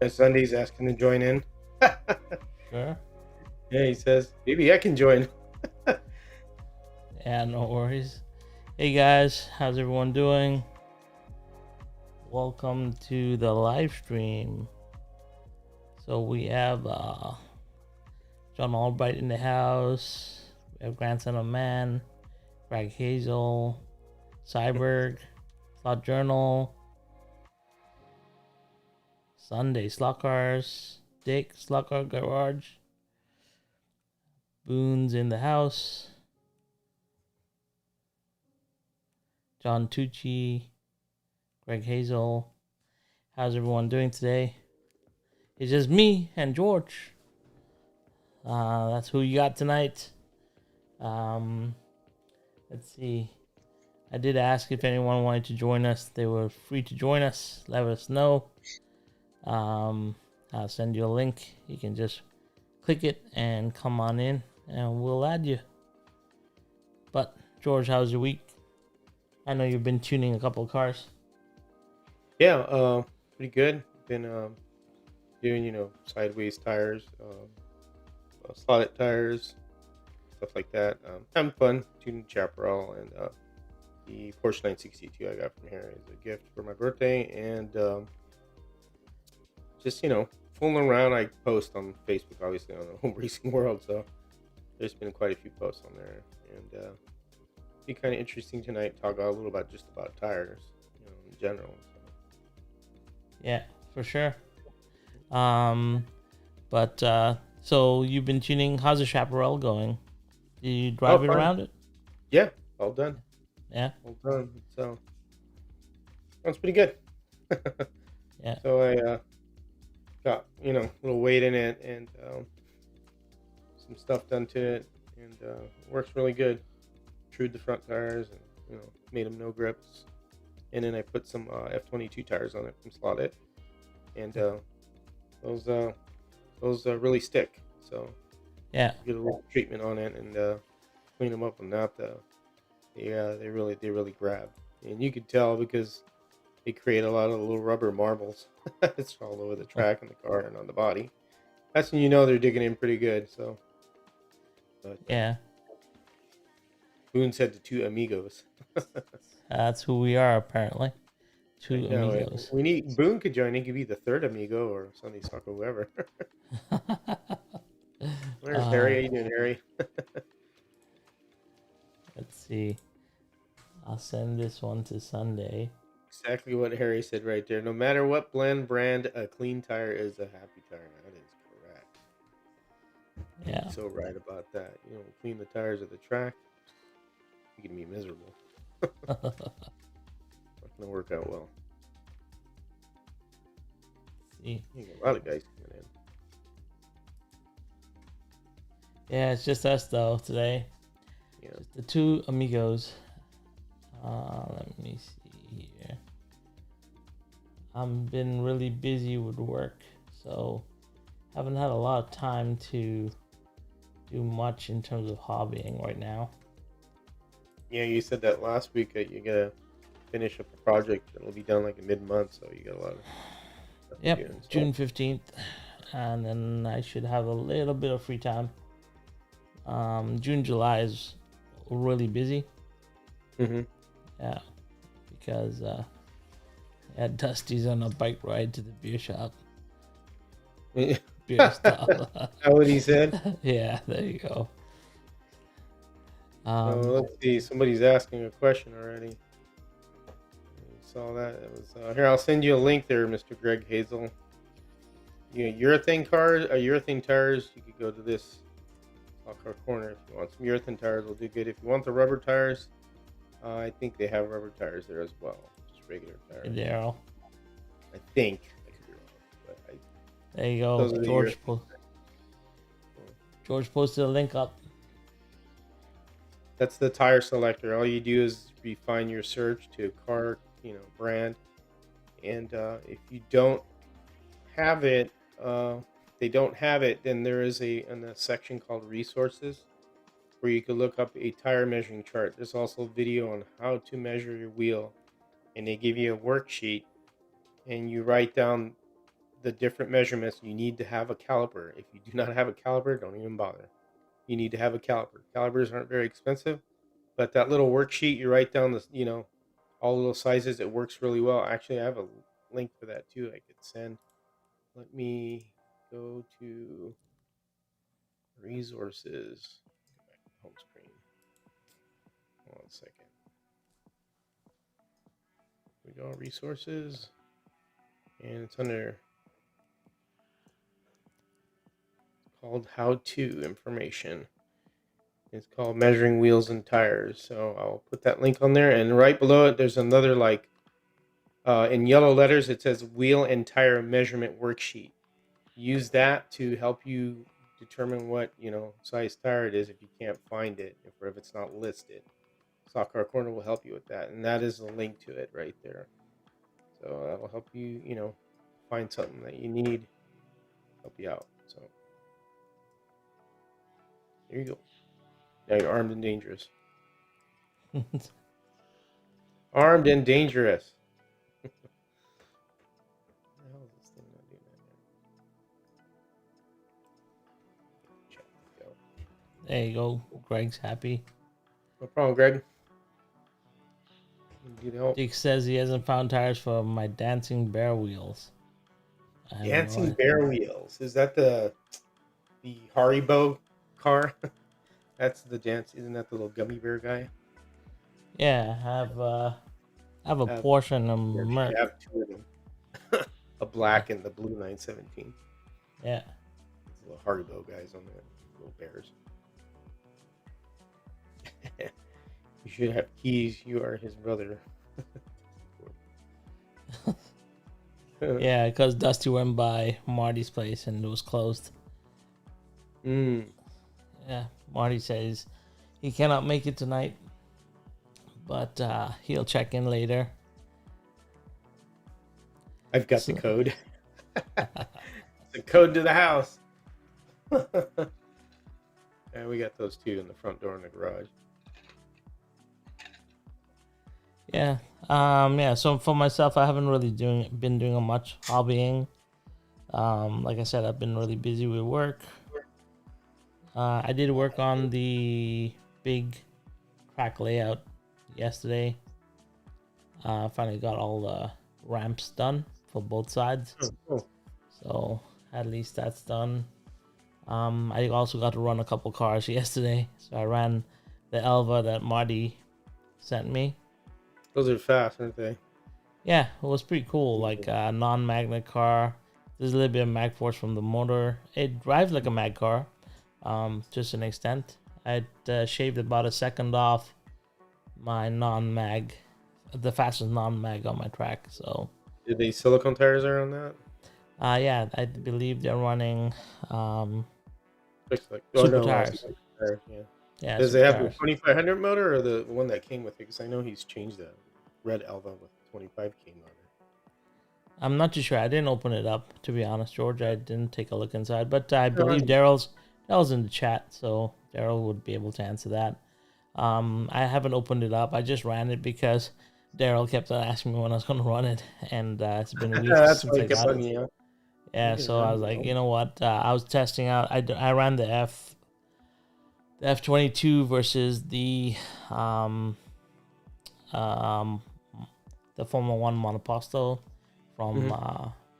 And Sunday's asking to join in. Sure. Yeah, he says, maybe I can join. Yeah, no worries. Hey guys, how's everyone doing? Welcome to the live stream. So we have John Albright in the house. We have Grandson of Man, Greg Hazel, Cyberg, Slot Journal, Sunday Slockars, Dick Slockar Garage, Boone's in the house, John Tucci, Greg Hazel. How's everyone doing today? It's just me and George. That's who you got tonight. Um, let's see. I did ask if anyone wanted to join us. They were free to join us. Let us know. I'll send you a link. You can just click it and come on in, and we'll add you. But George, how's your week? I know you've been tuning a couple of cars. Yeah, pretty good. Been doing sideways tires, slotted tires, stuff like that. Having fun tuning Chaparral and the Porsche 962 I got from here as a gift for my birthday, and just fooling around. I post on Facebook, obviously on the Home Racing World, so there's been quite a few posts on there, and be kind of interesting tonight. Talk a little about just about tires, in general. So. Yeah, for sure. Um, but so you've been tuning. How's the Chaparral going? Do you Oh, drive it fine. around it? Yeah, all done. Yeah, All done. So sounds pretty good. yeah, So I got a little weight in it and some stuff done to it, and works really good. Trued the front tires and made them no grips, and then I put some F22 tires on it from Slotted, and those really stick. So yeah. get a little treatment on it and clean them up on that. They really grab, and you could tell because they create a lot of little rubber marbles. It's all over the track and the car and on the body. That's when they're digging in pretty good. So, but Yeah, Boone said the two amigos. that's who we are apparently. I Two know it. amigos. We need Boone could join. He could be the third amigo or Sunday Soccer, whoever. Where's Harry? uh, How you doing, Harry? let's see. I'll send this one to Sunday. Exactly what Harry said right there. No matter what brand, a clean tire is a happy tire. That is correct. Yeah. He's so right about that. Clean the tires of the track. You're gonna be miserable. Not gonna work out well. See. You got a lot of guys coming in. Yeah, it's just us though today. Yeah. Just the two amigos. Let me see here. I've been really busy with work, so haven't had a lot of time to do much in terms of hobbying right now. Yeah, you said that last week that you gotta finish up a project that'll be done like in mid-month, so you got a lot of stuff to do Yep, and stuff. June 15th, and then I should have a little bit of free time. June, July is really busy. Mm-hmm. Yeah, because yeah, Dusty's on a bike ride to the beer shop. Beer stop. How what he said? Yeah, there you go. So let's see. Somebody's asking a question already. You saw that? It was here. I'll send you a link there, Mr. Greg Hazel. Urethane tires. You could go to this car corner if you want some urethane tires. Will do good. If you want the rubber tires, I think they have rubber tires there as well. Just regular tires. Daryl. I think I could be wrong, but There you go. those are the urethane. George posted a link up. That's the tire selector. All you do is refine your search to car, brand, and if you don't have it, they don't have it. Then there is a section called resources where you can look up a tire measuring chart. There's also a video on how to measure your wheel, and they give you a worksheet, and you write down the different measurements, you need to have a caliper. If you do not have a caliper, don't even bother. You need to have a caliper. Calipers aren't very expensive, but that little worksheet, you write down all the little sizes. It works really well. Actually, I have a link for that too. I could send. Let me go to resources. Go back to home screen. Hold on a second. We go resources, and it's under called how to information. It's called measuring wheels and tires. So I'll put that link on there, and right below it, there's another in yellow letters. It says wheel and tire measurement worksheet. Use that to help you determine what size tire it is if you can't find it, if it's not listed. Stock Car Corner will help you with that, and that is the link to it right there. So that'll help you, find something that you need, help you out. So there you go. Now you're armed and dangerous. Armed and dangerous. What the hell is this thing not doing that now? Check it out. There you go. Greg's happy. No problem, Greg. Need help. Dick says he hasn't found tires for my dancing bear wheels. Dancing bear wheels. Is that the Haribo car? That's the dance. Isn't that the little gummy bear guy? Yeah, I have a Porsche and a Merc. I have two of them. A black and the blue 917. Yeah. These little Haribo guys on there. Little bears. You should have keys. You are his brother. Yeah, because Dusty went by Marty's place and it was closed. Yeah, Marty says he cannot make it tonight, but he'll check in later. I've got the code. The code to the house. And we got those two in the front door in the garage. Yeah. Yeah. So for myself, I haven't really been doing much hobbying. Like I said, I've been really busy with work. I did work on the big track layout yesterday. Finally got all the ramps done for both sides. Oh. So at least that's done. I also got to run a couple cars yesterday. So I ran the Elva that Marty sent me. Those are fast, aren't they? Yeah, it was pretty cool. Like a non-magnet car. There's a little bit of mag force from the motor. It drives like a mag car, just an extent. I shaved about a second off my non-mag, the fastest non-mag on my track. So. Did they silicone tires are on that? Yeah, I believe they're running super tires. Yeah. Yeah. Does they have the 2500 motor or the one that came with it? Because I know he's changed the red Elva with 25K motor. I'm not too sure. I didn't open it up, to be honest, George. I didn't take a look inside, but I believe Daryl's in the chat, so Daryl would be able to answer that. I haven't opened it up. I just ran it because Daryl kept asking me when I was going to run it, and it's been weeks since I got it. Yeah, so I was like, you know what? I was testing out. I ran the F22 versus the Formula One monoposto from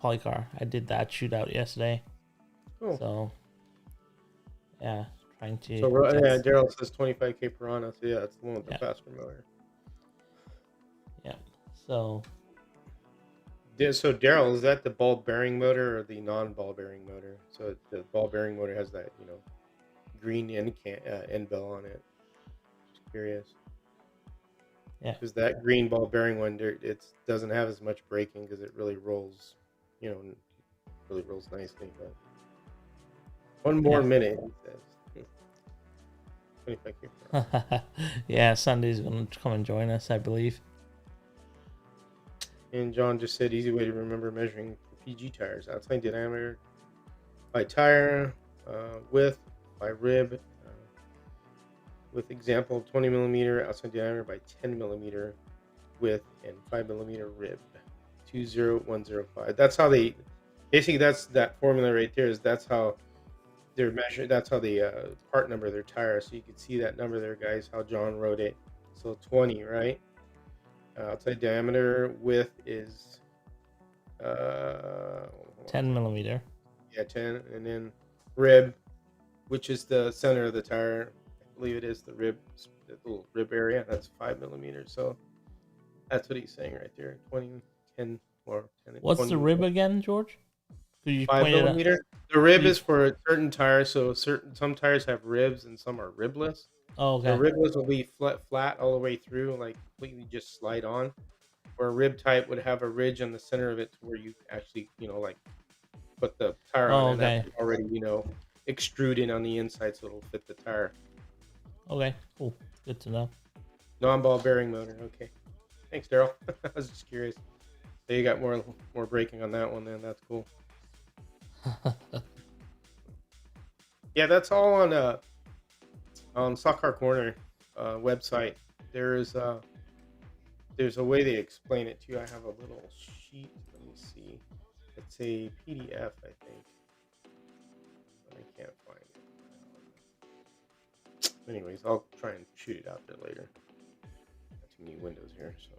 Polycar. I did that shootout yesterday. Cool. So yeah, trying to. So yeah, Daryl says 25K Piranha. So yeah, it's the one with the faster motor. Yeah. So Daryl, is that the ball bearing motor or the non-ball bearing motor? So the ball bearing motor has that green end bell on it. Just curious. Yeah. Because that green ball bearing one, it doesn't have as much braking because it really rolls, really rolls nicely. But one more minute, he says. 25K. Yeah, Sunday's going to come and join us, I believe. And John just said, easy way to remember measuring PG tires. Outside diameter by tire, width by rib, with example of 20 millimeter outside diameter by 10 millimeter width and 5 millimeter rib. 20105. That's how they Basically, that's that formula right there. That's how they're measured. That's how the part number of their tire. So you can see that number there, guys. How John wrote it. So 20, right? Outside diameter width is hold on 10 millimeter. yeah, 10, and then rib, which is the center of the tire. I believe it is the rib, the little rib area. That's 5 millimeters. So that's what he's saying right there. 20, 10, or 10 and What's 20. the rib again, George? Could you Five point it out? millimeter. The rib Could you- is for certain tires. So some tires have ribs and some are ribless. Oh, So okay. ribless will be flat all the way through, like completely just slide on. Or a rib type would have a ridge on the center of it to where you actually, like put the tire on, Oh, and that's okay. already, extruding on the inside, so it'll fit the tire. Okay, cool. Good to know. Non-ball bearing motor. Okay. Thanks, Daryl. I was just curious. So you got more braking on that one, then that's cool. Yeah, that's all on Stock Car Corner website. There's a way they explain it too. I have a little sheet. Let me see. It's a PDF, I think. But I can't find it. Anyways, I'll try and shoot it out there later. Got too many windows here, so.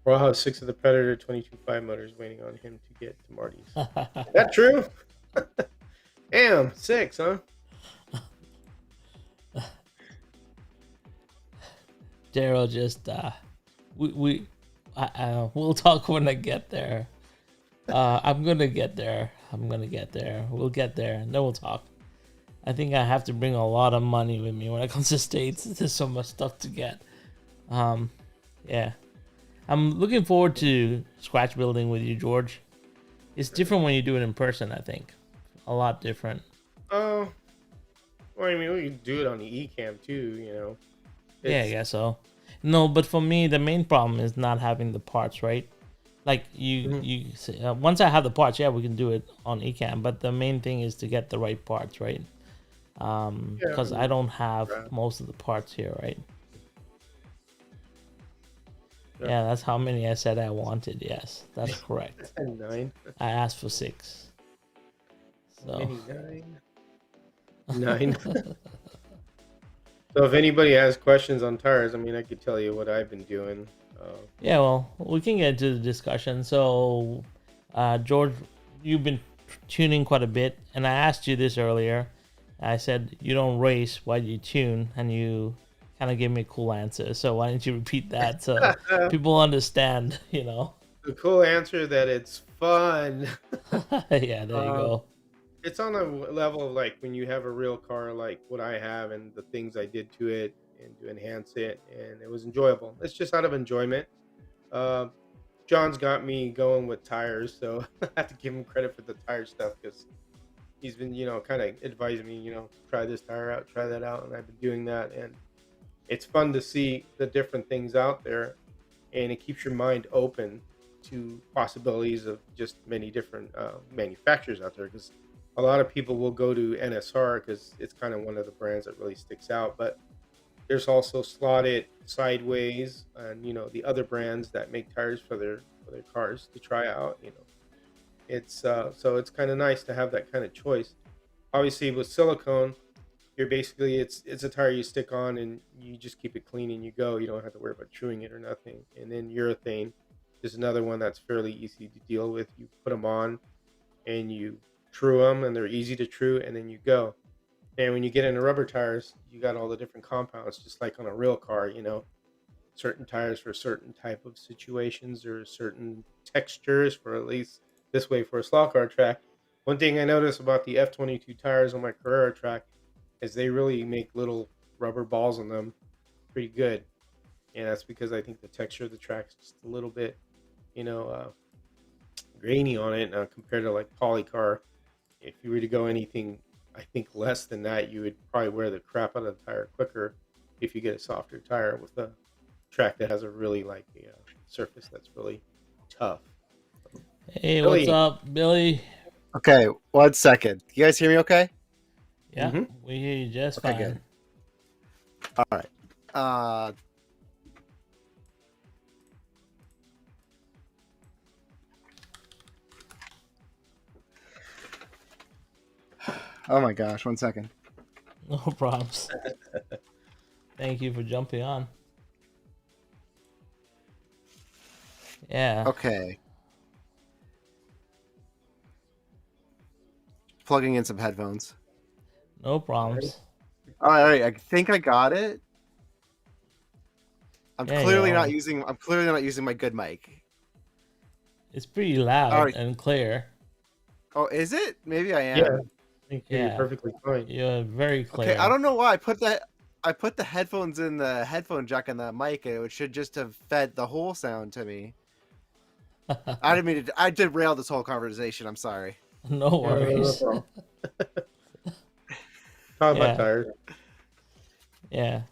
Raw has 6 of the Predator 22.5 motors waiting on him to get to Marty's. Is that true? Damn, 6, huh? Daryl just we'll talk when I get there. I'm gonna get there. We'll get there, and then we'll talk. I think I have to bring a lot of money with me when it comes to States. There's so much stuff to get. Yeah. I'm looking forward to scratch building with you, George. It's different when you do it in person, I think. A lot different. Oh, well, I mean, we can do it on the eCam too, Yeah, I guess so. No, but for me, the main problem is not having the parts, right? Like you say, once I have the parts, yeah, we can do it on eCam. But the main thing is to get the right parts, right? Because I don't have most of the parts here, right? Yeah, that's how many I said I wanted. Yes, that's correct. 9. I asked for 6. So Mini 9. 9. So if anybody has questions on tires, I mean, I could tell you what I've been doing. yeah, well, we can get into the discussion. So, George, you've been tuning quite a bit, and I asked you this earlier. I said you don't race, why do you tune? And you kind of gave me a cool answer. So why don't you repeat that so people understand? The cool answer that it's fun. Yeah, there you go. It's on a level of like when you have a real car like what I have and the things I did to it and to enhance it, and it was enjoyable. It's just out of enjoyment. Uh, John's got me going with tires, so I have to give him credit for the tire stuff because he's been, kind of advising me, try this tire out, try that out, and I've been doing that, and it's fun to see the different things out there, and it keeps your mind open to possibilities of just many different manufacturers out there because a lot of people will go to NSR because it's kind of one of the brands that really sticks out, but there's also Slotted, Sideways, and the other brands that make tires for their cars to try out. It's so it's kind of nice to have that kind of choice. Obviously, with silicone, you're basically it's a tire you stick on and you just keep it clean and you go. You don't have to worry about chewing it or nothing. And then urethane is another one that's fairly easy to deal with. You put them on and you true them, and they're easy to true, and then you go. And when you get into rubber tires, you got all the different compounds, just like on a real car. Certain tires for certain type of situations or certain textures for at least this way for a slot car track. One thing I noticed about the F22 tires on my Carrera track is they really make little rubber balls on them pretty good. And that's because I think the texture of the track is just a little bit, grainy on it compared to like polycar. If you were to go anything, I think less than that, you would probably wear the crap out of the tire quicker if you get a softer tire with a track that has a really surface that's really tough. Hey, Billy. what's up, Billy? Okay, 1 second. You guys hear me okay? Yeah, we hear you just fine. Good. All right. Oh my gosh, 1 second. No problems. Thank you for jumping on. Yeah. Okay. Plugging in some headphones. No problems. All right, I think I got it. I'm Yeah, clearly yo. not using my good mic. It's pretty loud All right. and clear. Oh, is it? Maybe I am. Yeah. I think you're Yeah. perfectly fine. You're very clear. Okay, I don't know why I put the headphones in the headphone jack on the mic, and it should just have fed the whole sound to me. I didn't mean to. I did rail this whole conversation. I'm sorry. No No worries. problem. Talk Yeah. about tires. Yeah.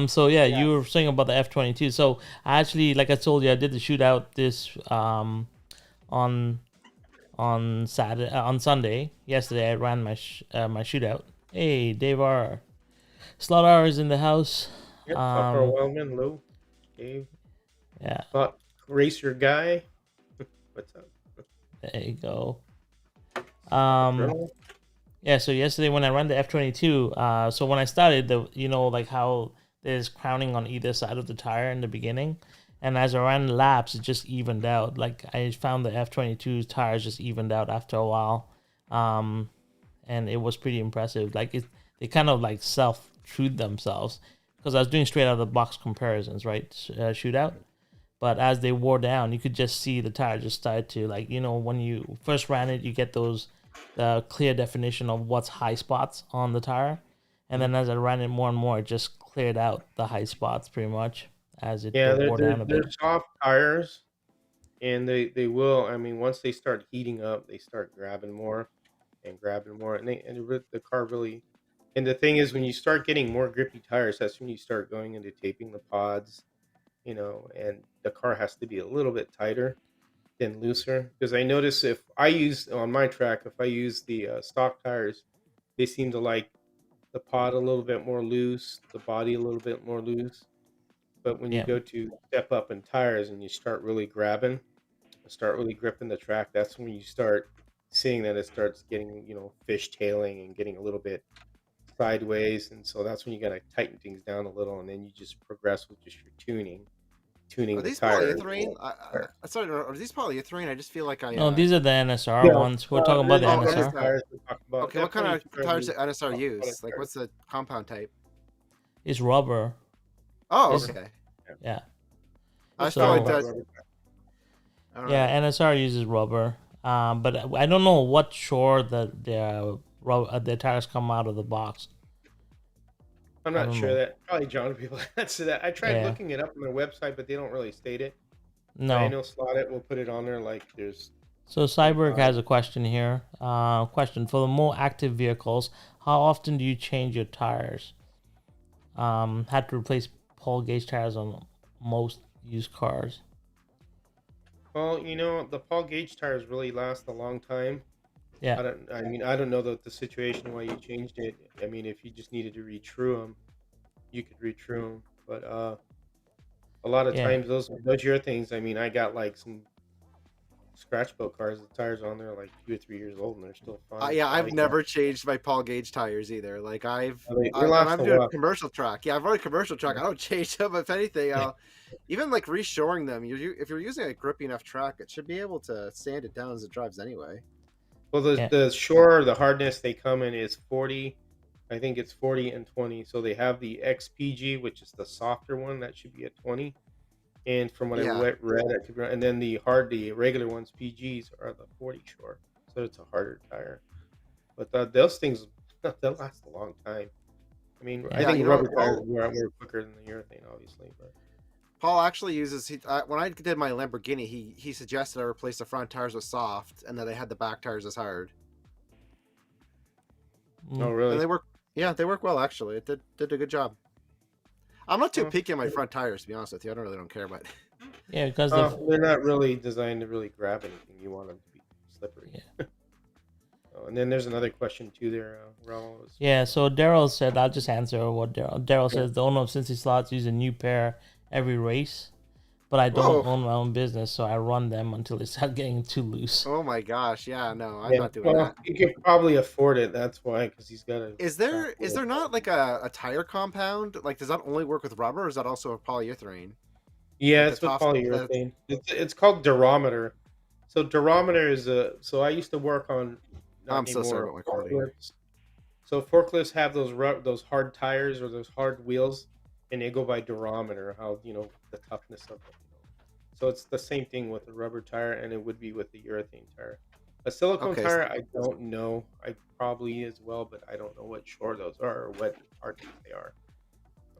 So yeah, you were saying about the F-22. So I actually, like I told you, I did the shootout this on Saturday on Sunday. Yesterday, I ran my my shootout. Hey, Dave R. Slot R is in the house. Yep, Upper Wildman, Lou, Dave, Yeah, Racer Guy. What's up? there you go. Colonel? Yeah, so yesterday when I ran the F-22, so when I started, like how there's crowning on either side of the tire in the beginning, and as I ran laps, it just evened out. Like I found the F-22's tires just evened out after a while, and it was pretty impressive. Like they kind of like self-trued themselves, because I was doing straight out of the box comparisons, right, shootout. But as they wore down, you could just see the tire just started to, like, when you first ran it, you get the clear definition of what's high spots on the tire. And then as I ran it more and more, it just cleared out the high spots pretty much as it wore down a they're bit. soft tires, and they will. I mean, once they start heating up, they start grabbing more, and the car really. And the thing is, when you start getting more grippy tires, that's when you start going into taping the pods, and the car has to be a little bit tighter than looser. Because I notice if I use on my track, if I use the stock tires, they seem to like the pod a little bit more loose, the body a little bit more loose. But when you Yeah. go to step up in tires and you start really gripping the track, that's when you start seeing that it starts getting, fishtailing and getting a little bit sideways. And so that's when you got to tighten things down a little, and then you just progress with just your tuning Are the these tire. polyethylene? Sorry, are these polyethylene? I just feel like I. No, these are the NSR Yeah, ones. We're talking about the there's NSR. tires we talked about. Okay, what kind of Definitely tires try does NSR to use? product Like, tires. what's the compound type? It's rubber. Oh, It's- okay. Yeah. I So- feel like that's. All right. Yeah, NSR uses rubber. But I don't know what shore the tires come out of the box. I'm I not don't sure know. that probably John will be able to answer that. I tried Yeah. looking it up on their website, but they don't really state it. I No. know Slot It will put it on there like there's So Cyborg has a question here. Question for the more active vehicles, how often do you change your tires? Had to replace Paul Gage tires on most used cars. well, the Paul Gage tires really last a long time. Yeah. I don't know the situation why you changed it. I mean, if you just needed to retrue them, you could retrue them. But a lot of Yeah. times those your things. I mean, I got like some scratch built cars. The tires on there are like 2 or 3 years old, and they're still fine. Yeah, I I've like never changed my Paul Gage tires either. Like they when last I'm a doing while. commercial track. Yeah, I've run a commercial track. I don't change them. If anything, I'll even like reshoring them. If you're using a grippy enough track, it should be able to sand it down as it drives anyway. Well, Yeah. the shore, the hardness they come in is 40. I think it's 40 and 20. So they have the XPG, which is the softer one, that should be at 20. And from what Yeah. I read, and then the regular ones, PGs, are the 40 shore. So it's a harder tire. But those things, they'll last a long time. I mean, I Yeah, think you know rubber what, tires Paul- wear out more quicker than the urethane, obviously. But Paul actually uses when I did my Lamborghini, he suggested I replace the front tires with soft and that I had the back tires as hard. Mm. oh, really? And they work. Yeah, they work well actually. It did a good job. I'm not too Oh. picky on my front tires, to be honest with you. I don't care about. Yeah, because They're not really designed to really grab anything. You want them to be slippery. Yeah. Oh, and then there's another question too there, Raul. yeah. So Daryl said, I'll just answer what Daryl Yeah. says. The owner of Cincy Slots use a new pair every race, but I don't Whoa. own my own business, so I run them until they start getting too loose. Oh my gosh, yeah, no, I'm Yeah, not doing well, that. he could probably afford it. That's why, because he's got a. Is there not like a tire compound? Like, does that only work with rubber, or is that also a polyurethane? Yeah, Like the it's with top. polyurethane. It's called durometer. So durometer is a. So I used to work on, not I'm so sorry anymore, about my quality. forklifts. So forklifts have those hard tires or those hard wheels, and they go by durometer. How the toughness of it. So it's the same thing with a rubber tire, and it would be with the urethane tire. A silicone Okay, tire, I don't know. I probably as well, but I don't know what shore those are or what hardness they are.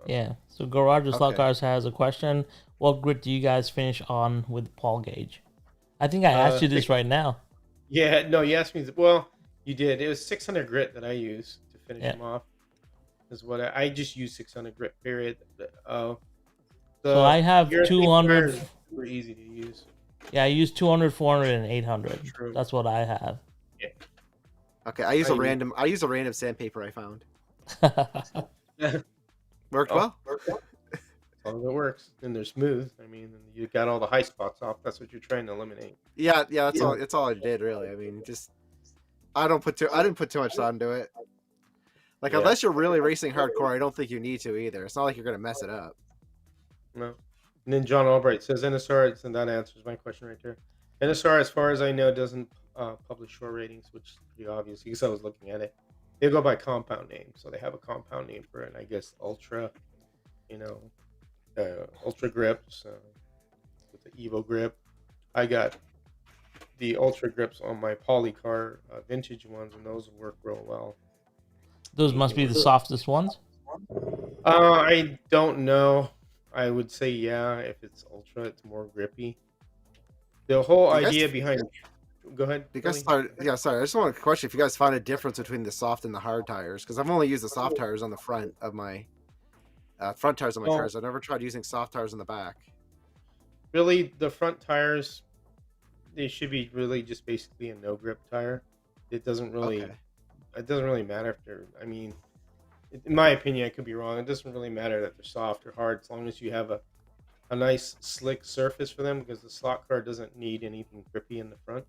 Yeah. So Garage of Slot okay. Cars has a question. What grit do you guys finish on with Paul Gauge? I think I asked you this right now. Yeah, no, you asked me. Well, you did. It was 600 grit that I used to finish Yeah. them off. Is what I just use 600 grit. Period. So The I have urethane 200. tire is super easy to use. Yeah, I use 200, 400, and 800. True. That's what I have. Okay, I use I a use- random. I use a random sandpaper I found. Yeah. Worked Oh. well. As long as it works and they're smooth. I mean, and you got all the high spots off. That's what you're trying to eliminate. Yeah, that's Yeah. all. That's all I did really. I mean, just I didn't put too much thought into it. Like Yeah. unless you're really racing hardcore, I don't think you need to either. It's not like you're gonna mess it up. No. And then John Albright says NSR, and that answers my question right there. NSR, as far as I know, doesn't publish shore ratings, which is pretty obvious because I was looking at it. They go by compound name, so they have a compound name for it. And I guess Ultra, Ultra grips with the Evo grip. I got the Ultra grips on my Polycar vintage ones, and those work real well. Those must be the softest ones. I don't know. I would say yeah. If it's Ultra, it's more grippy. The whole You guys- idea behind. Go ahead. Because Billy. sorry. I just want to question if you guys find a difference between the soft and the hard tires, because I've only used the soft tires on the front of my front tires on my Oh. cars. I've never tried using soft tires on the back. Really, the front tires, they should be really just basically a no grip tire. It doesn't really, Okay. it doesn't really matter if they're. I mean, in my opinion, I could be wrong. It doesn't really matter that they're soft or hard, as long as you have a nice slick surface for them, because the slot car doesn't need anything grippy in the front.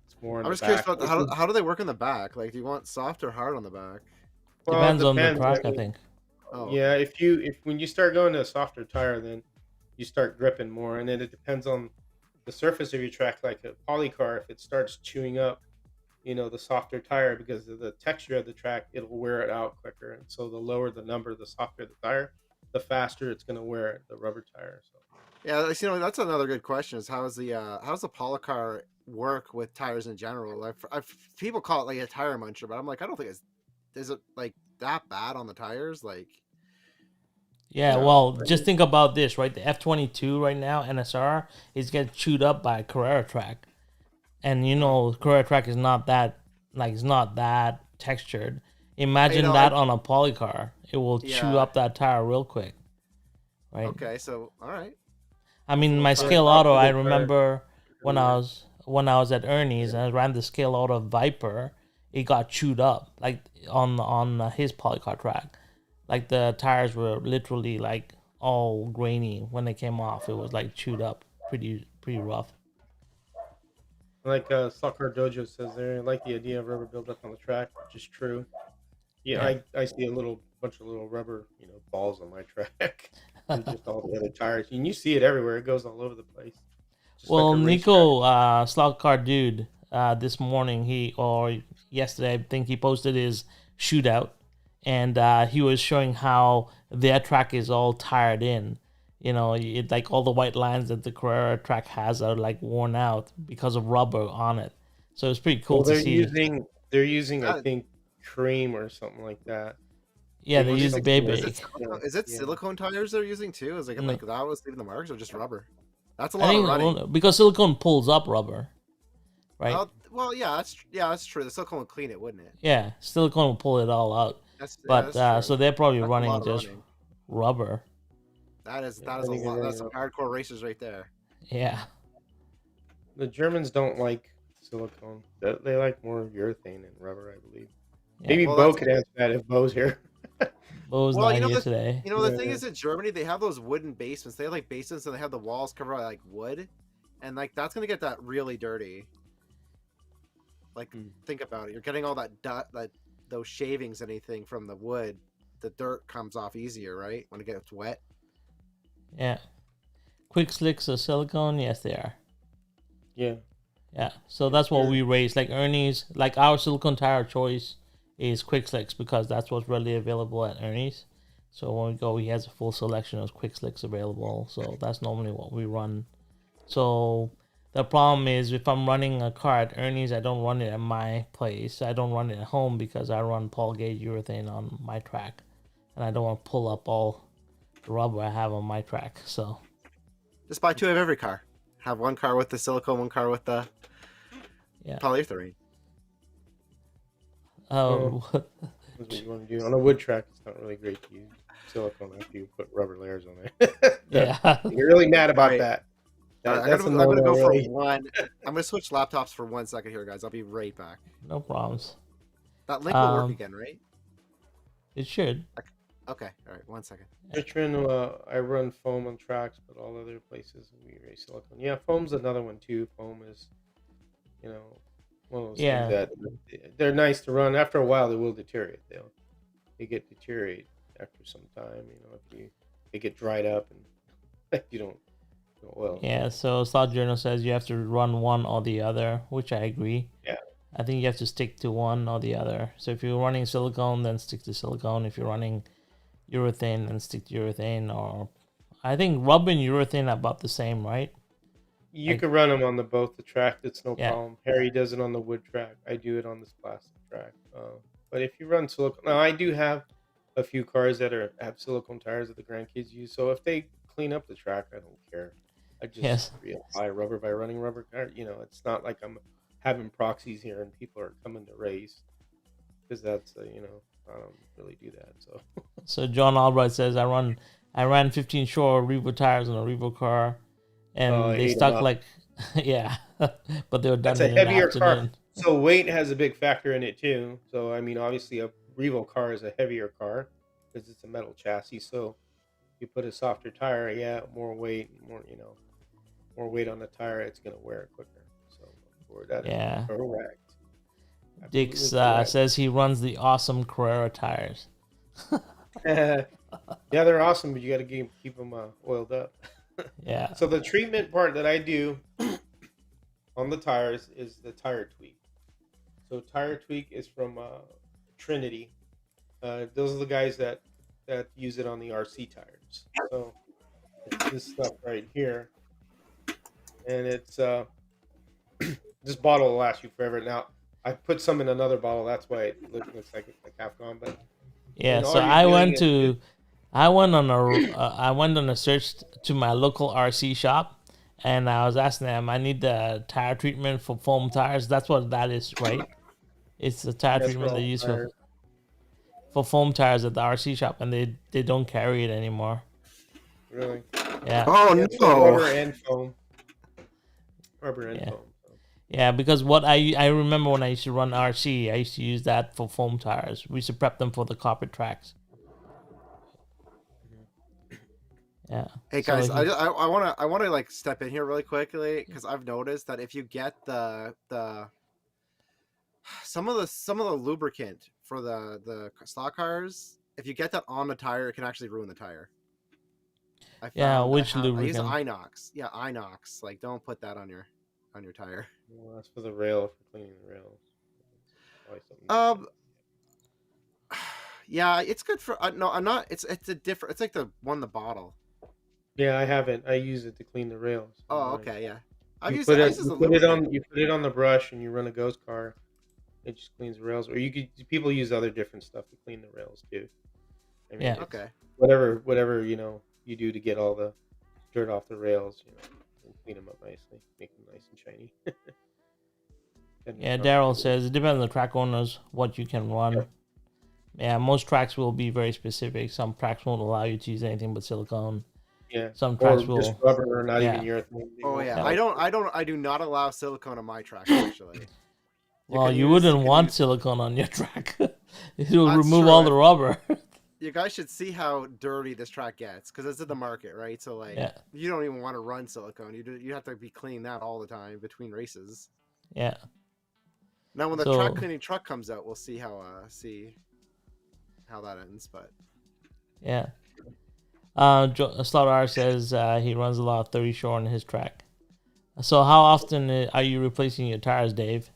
It's more in I'm the just curious back. about how do they work in the back? Like, do you want soft or hard on the back? Well, it Depends on the depends. track, I mean, think. Oh, Yeah, if when you start going to a softer tire, then you start gripping more, and then it depends on the surface of your track. Like a polycar, if it starts chewing up, the softer tire, because of the texture of the track, it'll wear it out quicker. And so the lower the number, the softer the tire, the faster it's going to wear the rubber tire. So yeah. That's another good question. Is how's the polycar work with tires in general? People call it like a tire muncher, but I'm like, I don't think is it like that bad on the tires? Like, Yeah, No, well, I just mean- think about this, right? The F22 right now, NSR, is getting chewed up by Carrera Track. And Carrera Track is not that, it's not that textured. Imagine that on a polycar. It will chew Yeah. up that tire real quick. Right? okay, so all right. I mean, my Sorry, Scale not Auto, for the I tire. remember when I was at Ernie's and I ran the Scale Auto Viper, it got chewed up, like on his polycar track. Like the tires were literally like all grainy when they came off. It was like chewed up, pretty rough. like Soccer Dojo says there, I like the idea of rubber buildup on the track, which is true. Yeah, I see a bunch of little rubber, balls on my track. And just all the other tires, and you see it everywhere. It goes all over the place. Just Well, like a racetrack. Nico, Slot Car Dude, this morning or yesterday, I think he posted his shootout, and he was showing how their track is all tired in. Like all the white lines that the Carrera track has are like worn out because of rubber on it. So it's pretty cool Well, to see. they're using I That- think cream or something like that. Yeah, They they use use like- Bebe. Is it Yeah. silicone tires they're using too? Is it No. like that was leaving the marks or just rubber? That's a I lot think of running. because silicone pulls up rubber, right? Well, yeah, that's true. The silicone would clean it, wouldn't it? Yeah, silicone will pull it all out. That's But so they're probably That's a running lot of just running. rubber. That is Yeah, a I think lot. they're That's some running hardcore racers right there. Yeah. The Germans don't like silicone. They like more urethane and rubber, I believe. Yeah. Maybe Well, Bo that's- could answer that if Bo's here. Bo's Well, not you know here the today. the thing is in Germany they have those wooden basements. They have like basements and they have the walls covered by like wood, and like that's gonna get that really dirty. Like think about it. You're getting all that those shavings, anything from the wood. The dirt comes off easier, right? When it gets wet. Yeah. Quick slicks or silicone? Yes, they are. Yeah. Yeah. So that's what we raise. Like Ernie's, like our silicone tire choice is quick slicks because that's what's readily available at Ernie's. So when we go, he has a full selection of quick slicks available. So that's normally what we run. So the problem is if I'm running a car at Ernie's, I don't run it at my place. I don't run it at home because I run Paul Gage urethane on my track. And I don't want to pull up all the rubber I have on my track. So just buy 2 of every car. Have one car with the silicone, one car with the polyurethane. Oh, that's what you want to do. On a wood track, it's not really great to use silicone after you put rubber layers on it. yeah. You're really mad about that. I'm gonna go for one. I'm gonna switch laptops for 1 second here, guys. I'll be right back. No problems. That link will work again, right? It should. Okay. All right. 1 second. Richmond, I run foam on tracks, but all other places we raise silicone. Yeah, foam's another one too. Foam is, one of those things that they're nice to run. After a while, they will deteriorate. They get deteriorate after some time. If they get dried up and you don't oil. Yeah. So Slot Journal says you have to run one or the other, which I agree. Yeah. I think you have to stick to one or the other. So if you're running silicone, then stick to silicone. If you're running urethane, then stick to urethane. Or I think rubber and urethane are about the same, right? You could run them on both the track. That's no problem. Harry does it on the wood track. I do it on this plastic track. But if you run silicone, now I do have a few cars that have silicone tires that the grandkids use. So if they clean up the track, I don't care. I just reapply rubber by running rubber. It's not like I'm having proxies here and people are coming to race, because that's I don't really do that. So John Albright says I ran 15 Shore Revo tires on a Revo car, and they stuck like but they were done. That's a heavier car, so weight has a big factor in it too. So I mean, obviously a Revo car is a heavier car because it's a metal chassis. So you put a softer tire, more weight, more weight on the tire, it's gonna wear it quicker. That is correct. Dix says he runs the awesome Carrera tires. Yeah, they're awesome, but you got to keep them oiled up. Yeah. So the treatment part that I do on the tires is the tire tweak. So tire tweak is from Trinity. Those are the guys that use it on the RC tires. So it's this stuff right here, and it's this bottle will last you forever. Now, I put some in another bottle. That's why it looks like it's like half gone. But so I went on a search to my local RC shop, and I was asking them, I need the tire treatment for foam tires. That's what that is, right? It's the tire treatment they use for foam tires at the RC shop, and they don't carry it anymore. Really? Yeah. Oh no. Rubber and foam. Foam. Yeah, because what I remember when I used to run RC, I used to use that for foam tires. We used to prep them for the carpet tracks. Yeah. Hey guys, I want to like step in here really quickly because I've noticed that if you get the some of the lubricant for the stock cars, if you get that on the tire, it can actually ruin the tire. Which lubricant? I use Inox. Yeah, Inox. Like, don't put that on your tire. Well, that's for the rail, for cleaning the rails. Yeah, it's good for. No, I'm not. It's a different. It's like the one in the bottle. Yeah, I haven't. I use it to clean the rails. Oh, okay, yeah. You put it on the brush, and you run a ghost car. It just cleans the rails. Or people use other different stuff to clean the rails too. I mean, okay. Whatever you do to get all the dirt off the rails, and clean them up nicely, make them nice and shiny. Daryl says it depends on the track owners what you can run. Yeah, most tracks will be very specific. Some tracks won't allow you to use anything but silicone. Yeah. Some tracks will just rubber or not even urethane. Oh yeah. I do not allow silicone on my track actually. You wouldn't want silicone on your track. It will remove all the rubber. You guys should see how dirty this track gets because it's in the market, right? So like, Yeah. you don't even want to run silicone. You have to be cleaning that all the time between races. Yeah. Now, when the track So cleaning truck comes out, we'll see how that ends. But yeah. Slaughter R says he runs a lot of 30 shore on his track. So how often are you replacing your tires, Dave?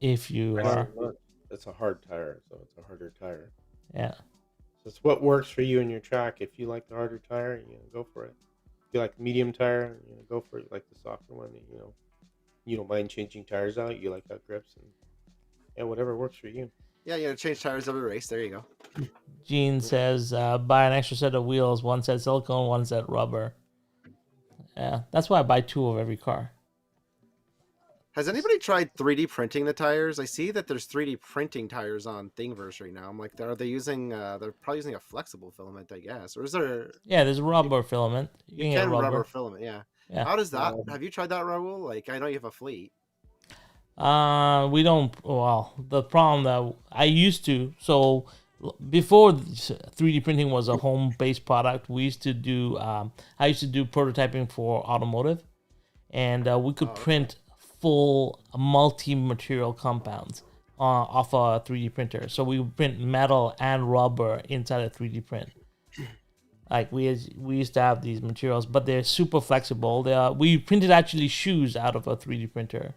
If you are, It's a hard tire, so it's a harder tire. yeah, So it's what works for you and your track. If you like the harder tire, go for it. If you like the medium tire, go for it. You like the softer one, you don't mind changing tires out. You like that grips, and whatever works for you. yeah, you gotta change tires every race. There you go. Gene says buy an extra set of wheels, one set silicone, one set rubber. Yeah, that's why I buy 2 of every car. Has anybody tried 3D printing the tires? I see that there's 3D printing tires on Thingiverse right now. I'm like, are they using? They're probably using a flexible filament, I guess, or is there? Yeah, there's rubber filament. You can rubber filament, yeah. Yeah. How does that? Have you tried that, Raul? Like, I know you have a fleet. We don't. Well, the problem that I used to. So before 3D printing was a home-based product, we used to do. I used to do prototyping for automotive, and we could print full multi-material compounds off a 3D printer. So we would print metal and rubber inside a 3D print. Like we used to have these materials, but they're super flexible. We printed actually shoes out of a 3D printer.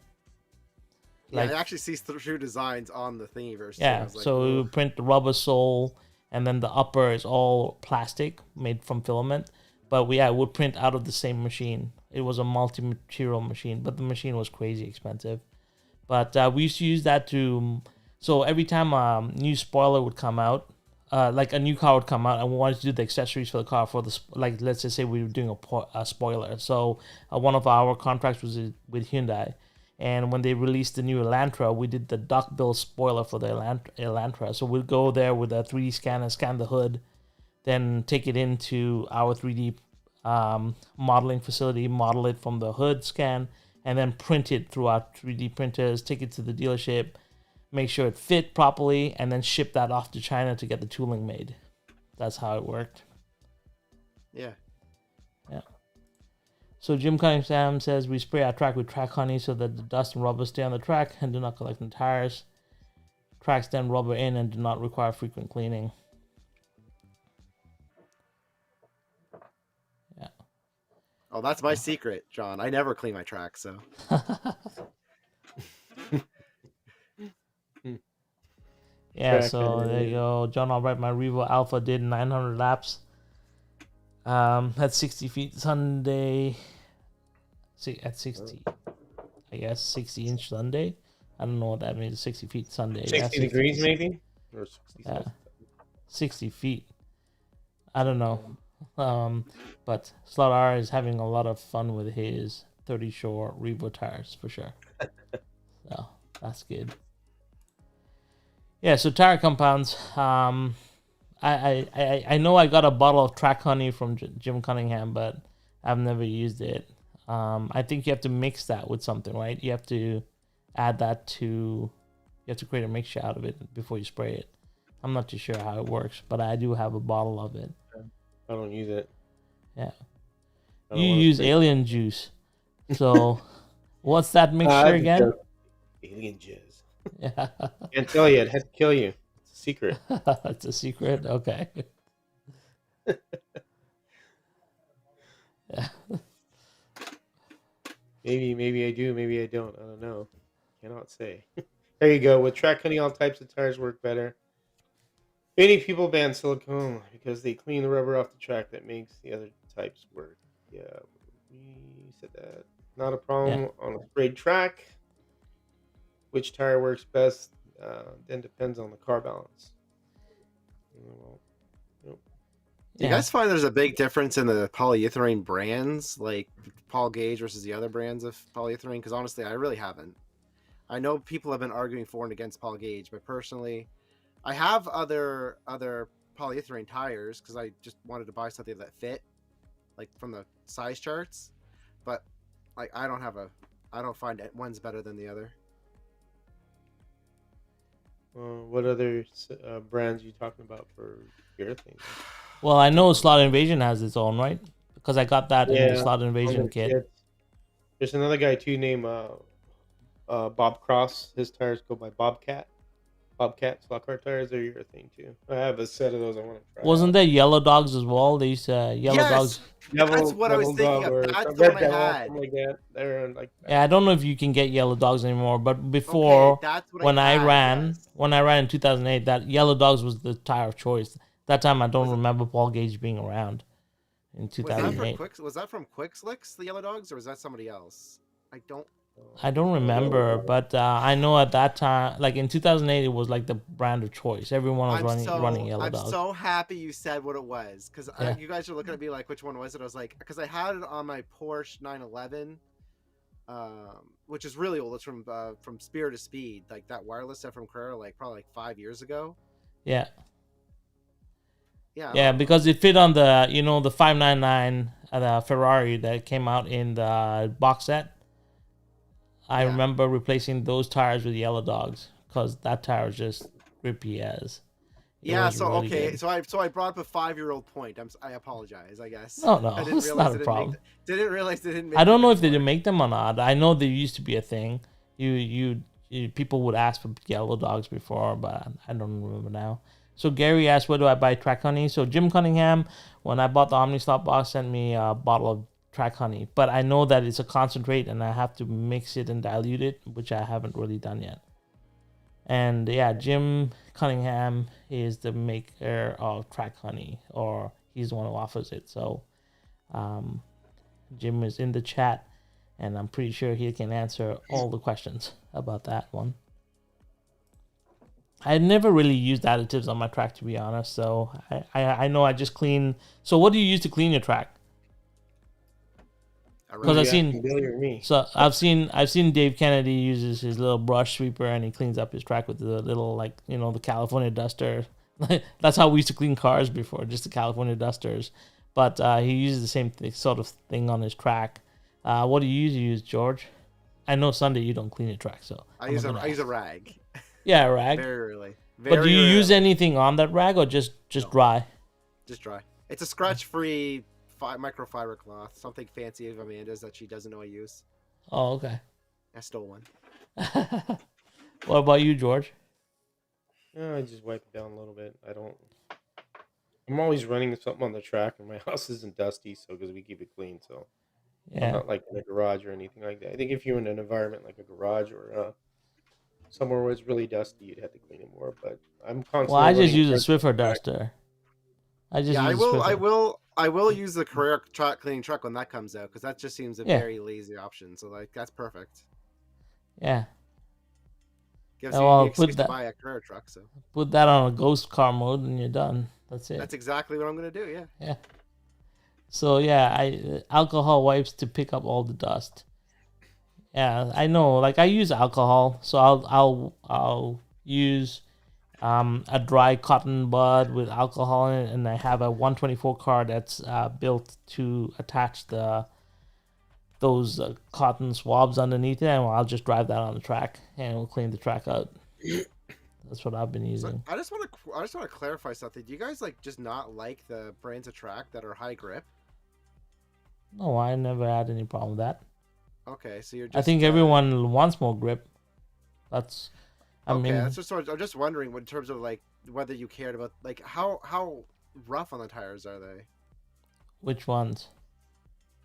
Like, I actually see shoe designs on the Thingiverse. Yeah, like, so we would print the rubber sole, and then the upper is all plastic made from filament. But we would print out of the same machine. It was a multi-material machine, but the machine was crazy expensive. But we used to use that to. So every time a new spoiler would come out, like a new car would come out, and we wanted to do the accessories for the car for the like. Let's just say we were doing a spoiler. So one of our contracts was with Hyundai, and when they released the new Elantra, we did the duckbill spoiler for the Elantra. So we'd go there with a 3D scanner, scan the hood, then take it into our 3D modeling facility, model it from the hood scan, and then print it through our 3D printers, take it to the dealership, make sure it fit properly, and then ship that off to China to get the tooling made. That's how it worked. Yeah. Yeah. So Jim Cunningham says we spray our track with track honey so that the dust and rubber stay on the track and do not collect in tires. Tracks then rubber in and do not require frequent cleaning. Yeah. Oh, that's my secret, John. I never clean my track, so. Yeah, so there you go. John Albright, my Revo Alpha did 900 laps. At 60 feet Sunday. At 60, I guess 60-inch Sunday. I don't know what that means. 60 feet Sunday. 60 degrees maybe, or 60. Yeah, 60 feet. I don't know. But Slot R is having a lot of fun with his 30 shore Revo tires for sure. So that's good. Yeah, so tire compounds. I know I got a bottle of track honey from Jim Cunningham, but I've never used it. I think you have to mix that with something, right? You have to add that to. You have to create a mixture out of it before you spray it. I'm not too sure how it works, but I do have a bottle of it. I don't use it. Yeah. You use alien juice. So, what's that mixture again? Alien jizz. Yeah. Can't tell you. It had to kill you. It's a secret. It's a secret. Okay. Yeah. Maybe I do. Maybe I don't. I don't know. Cannot say. There you go. With track honey, all types of tires work better. Many people ban silicone because they clean the rubber off the track. That makes the other types work. Yeah, we said that. Not a problem on a sprayed track. Which tire works best then depends on the car balance. Do you guys find there's a big difference in the polyurethane brands, like Paul Gage versus the other brands of polyurethane? Because honestly, I really haven't. I know people have been arguing for and against Paul Gage, but personally, I have other polyurethane tires because I just wanted to buy something that fit, like from the size charts. But like I don't find one's better than the other. What other brands you talking about for your thing? Well, I know Slot Invasion has its own, right? Because I got that in the Yeah, Slot on Invasion the kit. kits. There's another guy too named Bob Cross. His tires go by Bobcat. Bobcat slot car tires are your thing too. I have a set of those I want to try Wasn't out. there Yellow Dogs as well? They used to Yellow Yes, Dogs. that's what I was Devil thinking Dog of. or That's the one Red I Devil, had. something like that. They're like Yeah, I don't know if you can get Yellow Dogs anymore, but Okay, before that's what when I I had. ran, Yes. when I ran in 2008, that Yellow Dogs was the tire of choice. That time I don't Was it? remember Paul Gage being around in Was that for 2008. Quick? Was that from Quick Slicks, the Yellow Dogs, or was that somebody else? I don't. I don't remember, but I know at that time, like in 2008, it was like the brand of choice. Everyone was running Yellow I'm Dog. so happy you said what it was, because Yeah. you guys are looking at me like, which one was it? I was like, because I had it on my Porsche 911, which is really old. It's from Spirit of Speed, like that wireless stuff from Carrera, like probably like 5 years ago. Yeah, Yeah. yeah, because it fit on the the 599 the Ferrari that came out in the box set. I Yeah. remember replacing those tires with Yellow Dogs because that tire was just grippy as. It Yeah. was So really okay. good. So I brought up a 5-year-old point. I apologize. I guess. No, no, I didn't it's realize not a they didn't problem. didn't realize they didn't make I don't them know if they anymore. didn't make them or not. I know there used to be a thing. You people would ask for Yellow Dogs before, but I don't remember now. So Gary asked, where do I buy Track Honey? So Jim Cunningham, when I bought the Omni Slot box, sent me a bottle of Track Honey. But I know that it's a concentrate and I have to mix it and dilute it, which I haven't really done yet. And yeah, Jim Cunningham is the maker of Track Honey, or he's the one who offers it. So Jim is in the chat, and I'm pretty sure he can answer all the questions about that one. I never really used additives on my track, to be honest. So I know I just clean. So what do you use to clean your track? Because I've seen Billy or me. So I've seen Dave Kennedy uses his little brush sweeper and he cleans up his track with the little the California duster. That's how we used to clean cars before, just the California dusters. But he uses the same sort of thing on his track. What do you use, George? I know Sunday you don't clean your track, so I use a rag. Yeah, a rag. Very rarely. But do you use anything on that rag or just No. dry? Just dry. It's a scratch-free microfiber cloth. Something fancy of Amanda's that she doesn't know I use. Oh, okay. I stole one. What about you, George? I just wipe it down a little bit. I'm always running something on the track, and my house isn't dusty, so because we keep it clean, so I'm Yeah. not like in a garage or anything like that. I think if you're in an environment like a garage or somewhere where it's really dusty, you'd have to clean it more. But I'm constantly. Well, I just running use a parts Swiffer on the track. duster. I just Yeah, use a Swiffer. I will use the Carrera track cleaning truck when that comes out, because that just seems a Yeah. very lazy option. So like that's perfect. Yeah. Gives Oh, you well, the excuse put to that- buy a Carrera truck. So Put that on a ghost car mode and you're done. That's it. that's exactly what I'm gonna do. Yeah. So yeah, I alcohol wipes to pick up all the dust. Yeah, I know. Like I use alcohol, so I'll use a dry cotton bud with alcohol in it, and I have a 124 car that's built to attach those cotton swabs underneath it, and I'll just drive that on the track, and it'll clean the track out. That's what I've been So using. I just want to clarify something. Do you guys like just not like the brands of track that are high grip? No, I never had any problem with that. Okay, so you're just. I think everyone wants more grip. That's. I Okay, mean, that's just sort of, I'm just wondering in terms of like whether you cared about like how rough on the tires are they? which ones?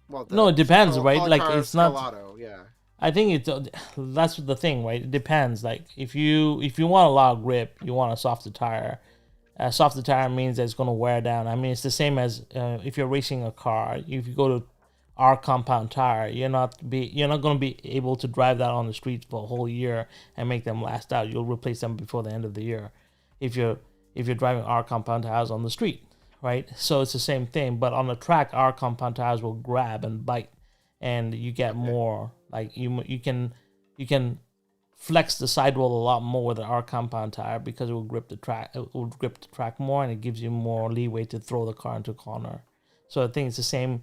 Well, No, it depends, right? Like, Polycar it's not- Scalado, yeah. I think it's that's the thing, right? It depends. Like if you want a lot of grip, you want a softer tire. A softer tire means that it's going to wear down. I mean, it's the same as if you're racing a car. If you go to our compound tire, you're not going to be able to drive that on the streets for a whole year and make them last out. You'll replace them before the end of the year. If you're driving our compound tires on the street, right? So it's the same thing, but on the track, our compound tires will grab and bite, and you get more. Like you can flex the sidewall a lot more with our compound tire because it will grip the track. It will grip the track more, and it gives you more leeway to throw the car into a corner. So I think it's the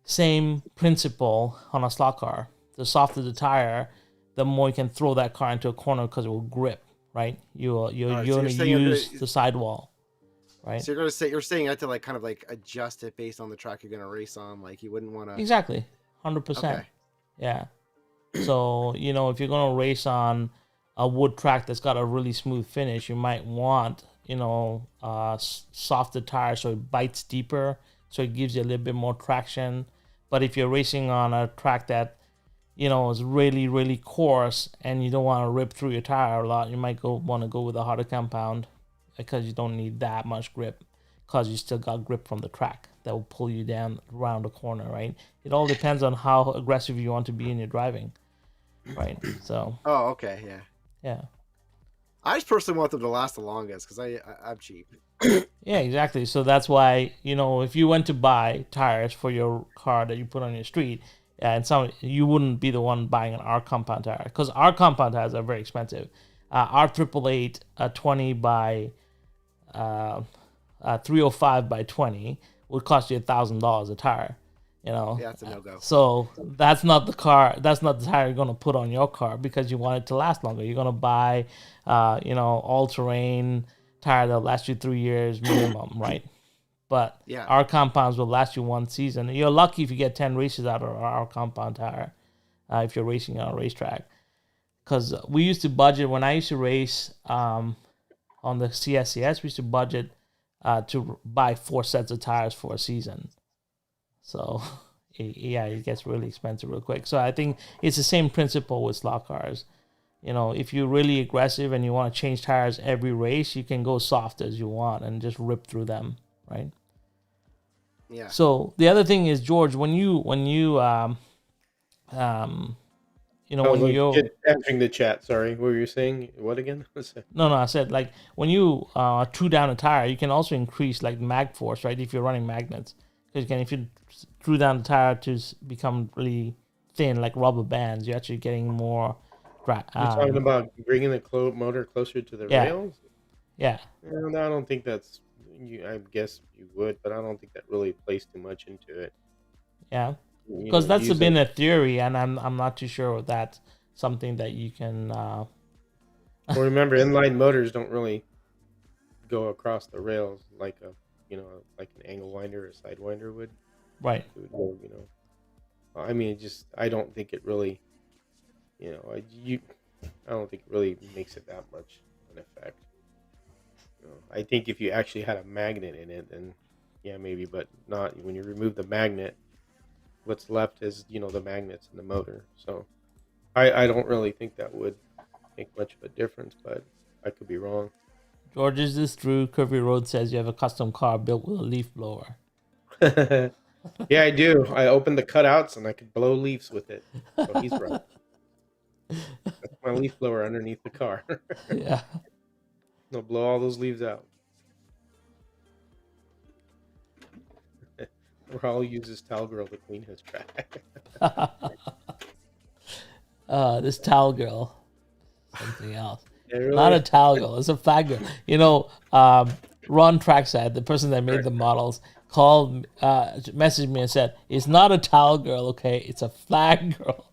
same principle on a slot car. The softer the tire, the more you can throw that car into a corner because it will grip, right? You Alright, so you're you're gonna saying you're use gonna- the sidewall, right? So you're saying you have to like kind of like adjust it based on the track you're gonna race on. Like you wouldn't want to. Exactly, 100%. Okay. Yeah. So if you're gonna race on a wood track that's got a really smooth finish, you might want softer tires so it bites deeper, so it gives you a little bit more traction. But if you're racing on a track that is really really coarse and you don't want to rip through your tire a lot, you might want to go with a harder compound because you don't need that much grip, because you still got grip from the track that will pull you down around the corner, right? It all depends on how aggressive you want to be in your driving, right? So Oh, okay, yeah. yeah. I just personally want them to last the longest because I'm cheap. Yeah, exactly. So that's why, if you went to buy tires for your car that you put on your street, and you wouldn't be the one buying an R compound tire, because R compound tires are very expensive. R 888 20 by 305 by 20 would cost you $1,000 a tire. Yeah, it's a no-go. So that's not the tire you're gonna put on your car because you want it to last longer. You're gonna buy, all-terrain tire that'll last you 3 years minimum, right? But Yeah. our compounds will last you one season. You're lucky if you get 10 races out of our compound tire, if you're racing on a racetrack. Because we used to budget, when I used to race on the CSCS, we used to budget to buy 4 sets of tires for a season. So, it gets really expensive real quick. So I think it's the same principle with slot cars. If you're really aggressive and you want to change tires every race, you can go soft as you want and just rip through them, right? Yeah. So the other thing is, George, when you Answering the chat. Sorry, what were you saying? What again? No, I said, like, when you true down a tire, you can also increase like mag force, right? If you're running magnets, because if you true down the tire to become really thin, like rubber bands, you're actually getting more. You're talking about bringing the motor closer to the rails. Yeah. I don't think that's. I guess you would, but I don't think that really plays too much into it. Yeah. Because that's been a theory, and I'm not too sure if that's something that you can. Well, remember, inline motors don't really go across the rails like like an angle winder or side winder would. Right. It would go, I mean, I don't think it really, I don't think it really makes it that much an effect. I think if you actually had a magnet in it, then yeah, maybe, but not when you remove the magnet. What's left is the magnets in the motor. So I don't really think that would make much of a difference, but I could be wrong. George, is this true? Curvy Road says you have a custom car built with a leaf blower. Yeah, I do. I opened the cutouts and I could blow leaves with it. So he's right. That's my leaf blower underneath the car. Yeah. They'll blow all those leaves out. Raul uses Towel Girl to clean his track. This towel girl. Something else. Yeah, really? Not a towel girl. It's a flag girl. Ron Trackside, the person that made the models, messaged me and said, "It's not a towel girl, okay? It's a flag girl."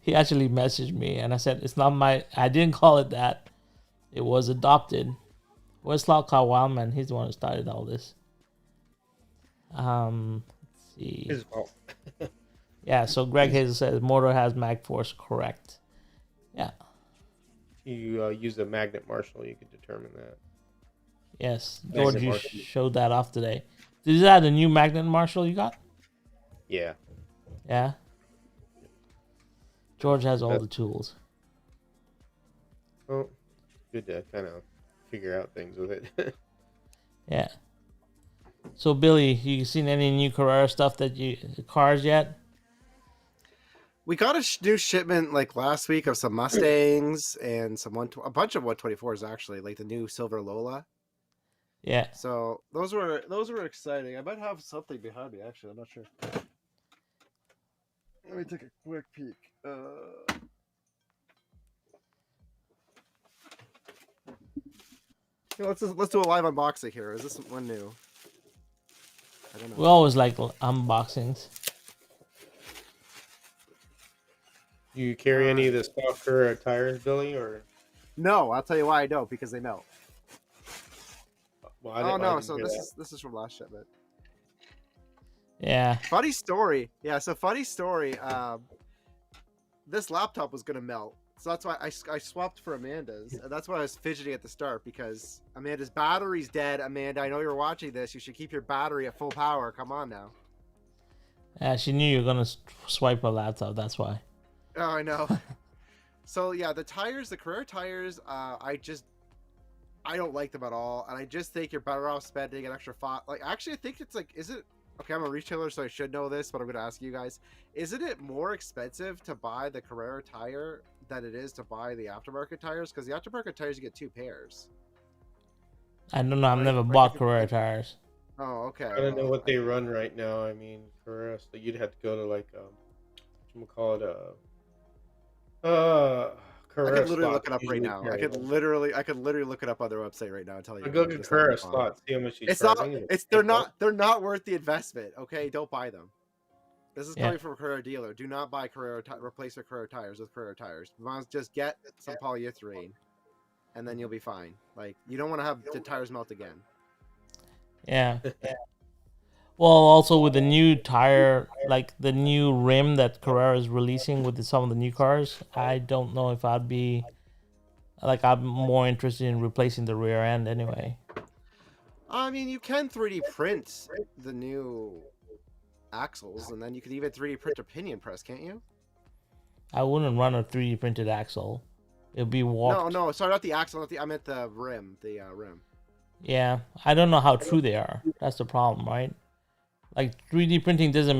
He actually messaged me, and I said, "It's not I didn't call it that. It was adopted." Where's Slot Car Wildman? He's the one who started all this. Let's see. His fault. Yeah, so Greg Hazel says motor has mag force, correct. Yeah. You use a magnet Marshall, you can determine that. Yes, Magnet George, you Marshall. showed that off today. Is that the new magnet Marshall you got? Yeah. Yeah. George has all the tools. Well, good to kind of figure out things with it. Yeah. So Billy, you seen any new Carrera stuff cars yet? We got a new shipment like last week of some Mustangs and a bunch of 124s actually, like the new Silver Lola. Yeah. So those were exciting. I might have something behind me actually. I'm not sure. Let me take a quick peek. Let's do a live unboxing here. Is this one new? I don't know. We always like unboxings. Do you carry any of the stock Carrera tires, Billy, or No, I'll tell you why I don't, because they melt. Well, Oh I no, didn't so hear that. this is from last shipment. Yeah. Funny story. Yeah, so funny story. This laptop was gonna melt, so that's why I swapped for Amanda's, and that's why I was fidgeting at the start, because Amanda's battery's dead. Amanda, I know you're watching this. You should keep your battery at full power. Come on now. Yeah, she knew you were gonna swipe her laptop. That's why. Oh, I know. So yeah, the tires, the Carrera tires, I don't like them at all, and I just think you're better off spending an extra five. Like, actually, I think it's like, is it? Okay, I'm a retailer, so I should know this, but I'm gonna ask you guys: isn't it more expensive to buy the Carrera tire than it is to buy the aftermarket tires? Because the aftermarket tires, you get 2 pairs. I don't know. I've Like, never like bought if Carrera tires. oh, okay. I don't know Well, what they run right now. I mean, for us, so you'd have to go to like call it I Carrera could literally look slots. it up right Usually now. carry them. I could literally look it up on their website right now and tell you. I go about to this, that'd Carrera be fine. slots. See how much you It's charge. not. I think It's $8. they're not worth the investment. Okay, don't buy them. This is Yeah. coming from a Carrera dealer. Do not buy replacement Carrera tires with Carrera tires. You want to just get some polyurethane, and then you'll be fine. Like, you don't want to have the tires melt again. Yeah. Well, also with the new tire, like the new rim that Carrera is releasing with some of the new cars, I don't know if I'd be like I'm more interested in replacing the rear end anyway. I mean, you can 3D print the new axles, and then you could even 3D print a pinion press, can't you? I wouldn't run a 3D printed axle. It'd be warped. No, sorry, not the axle. Not the. I meant the rim. The rim. Yeah, I don't know how true they are. That's the problem, right? Like 3D printing doesn't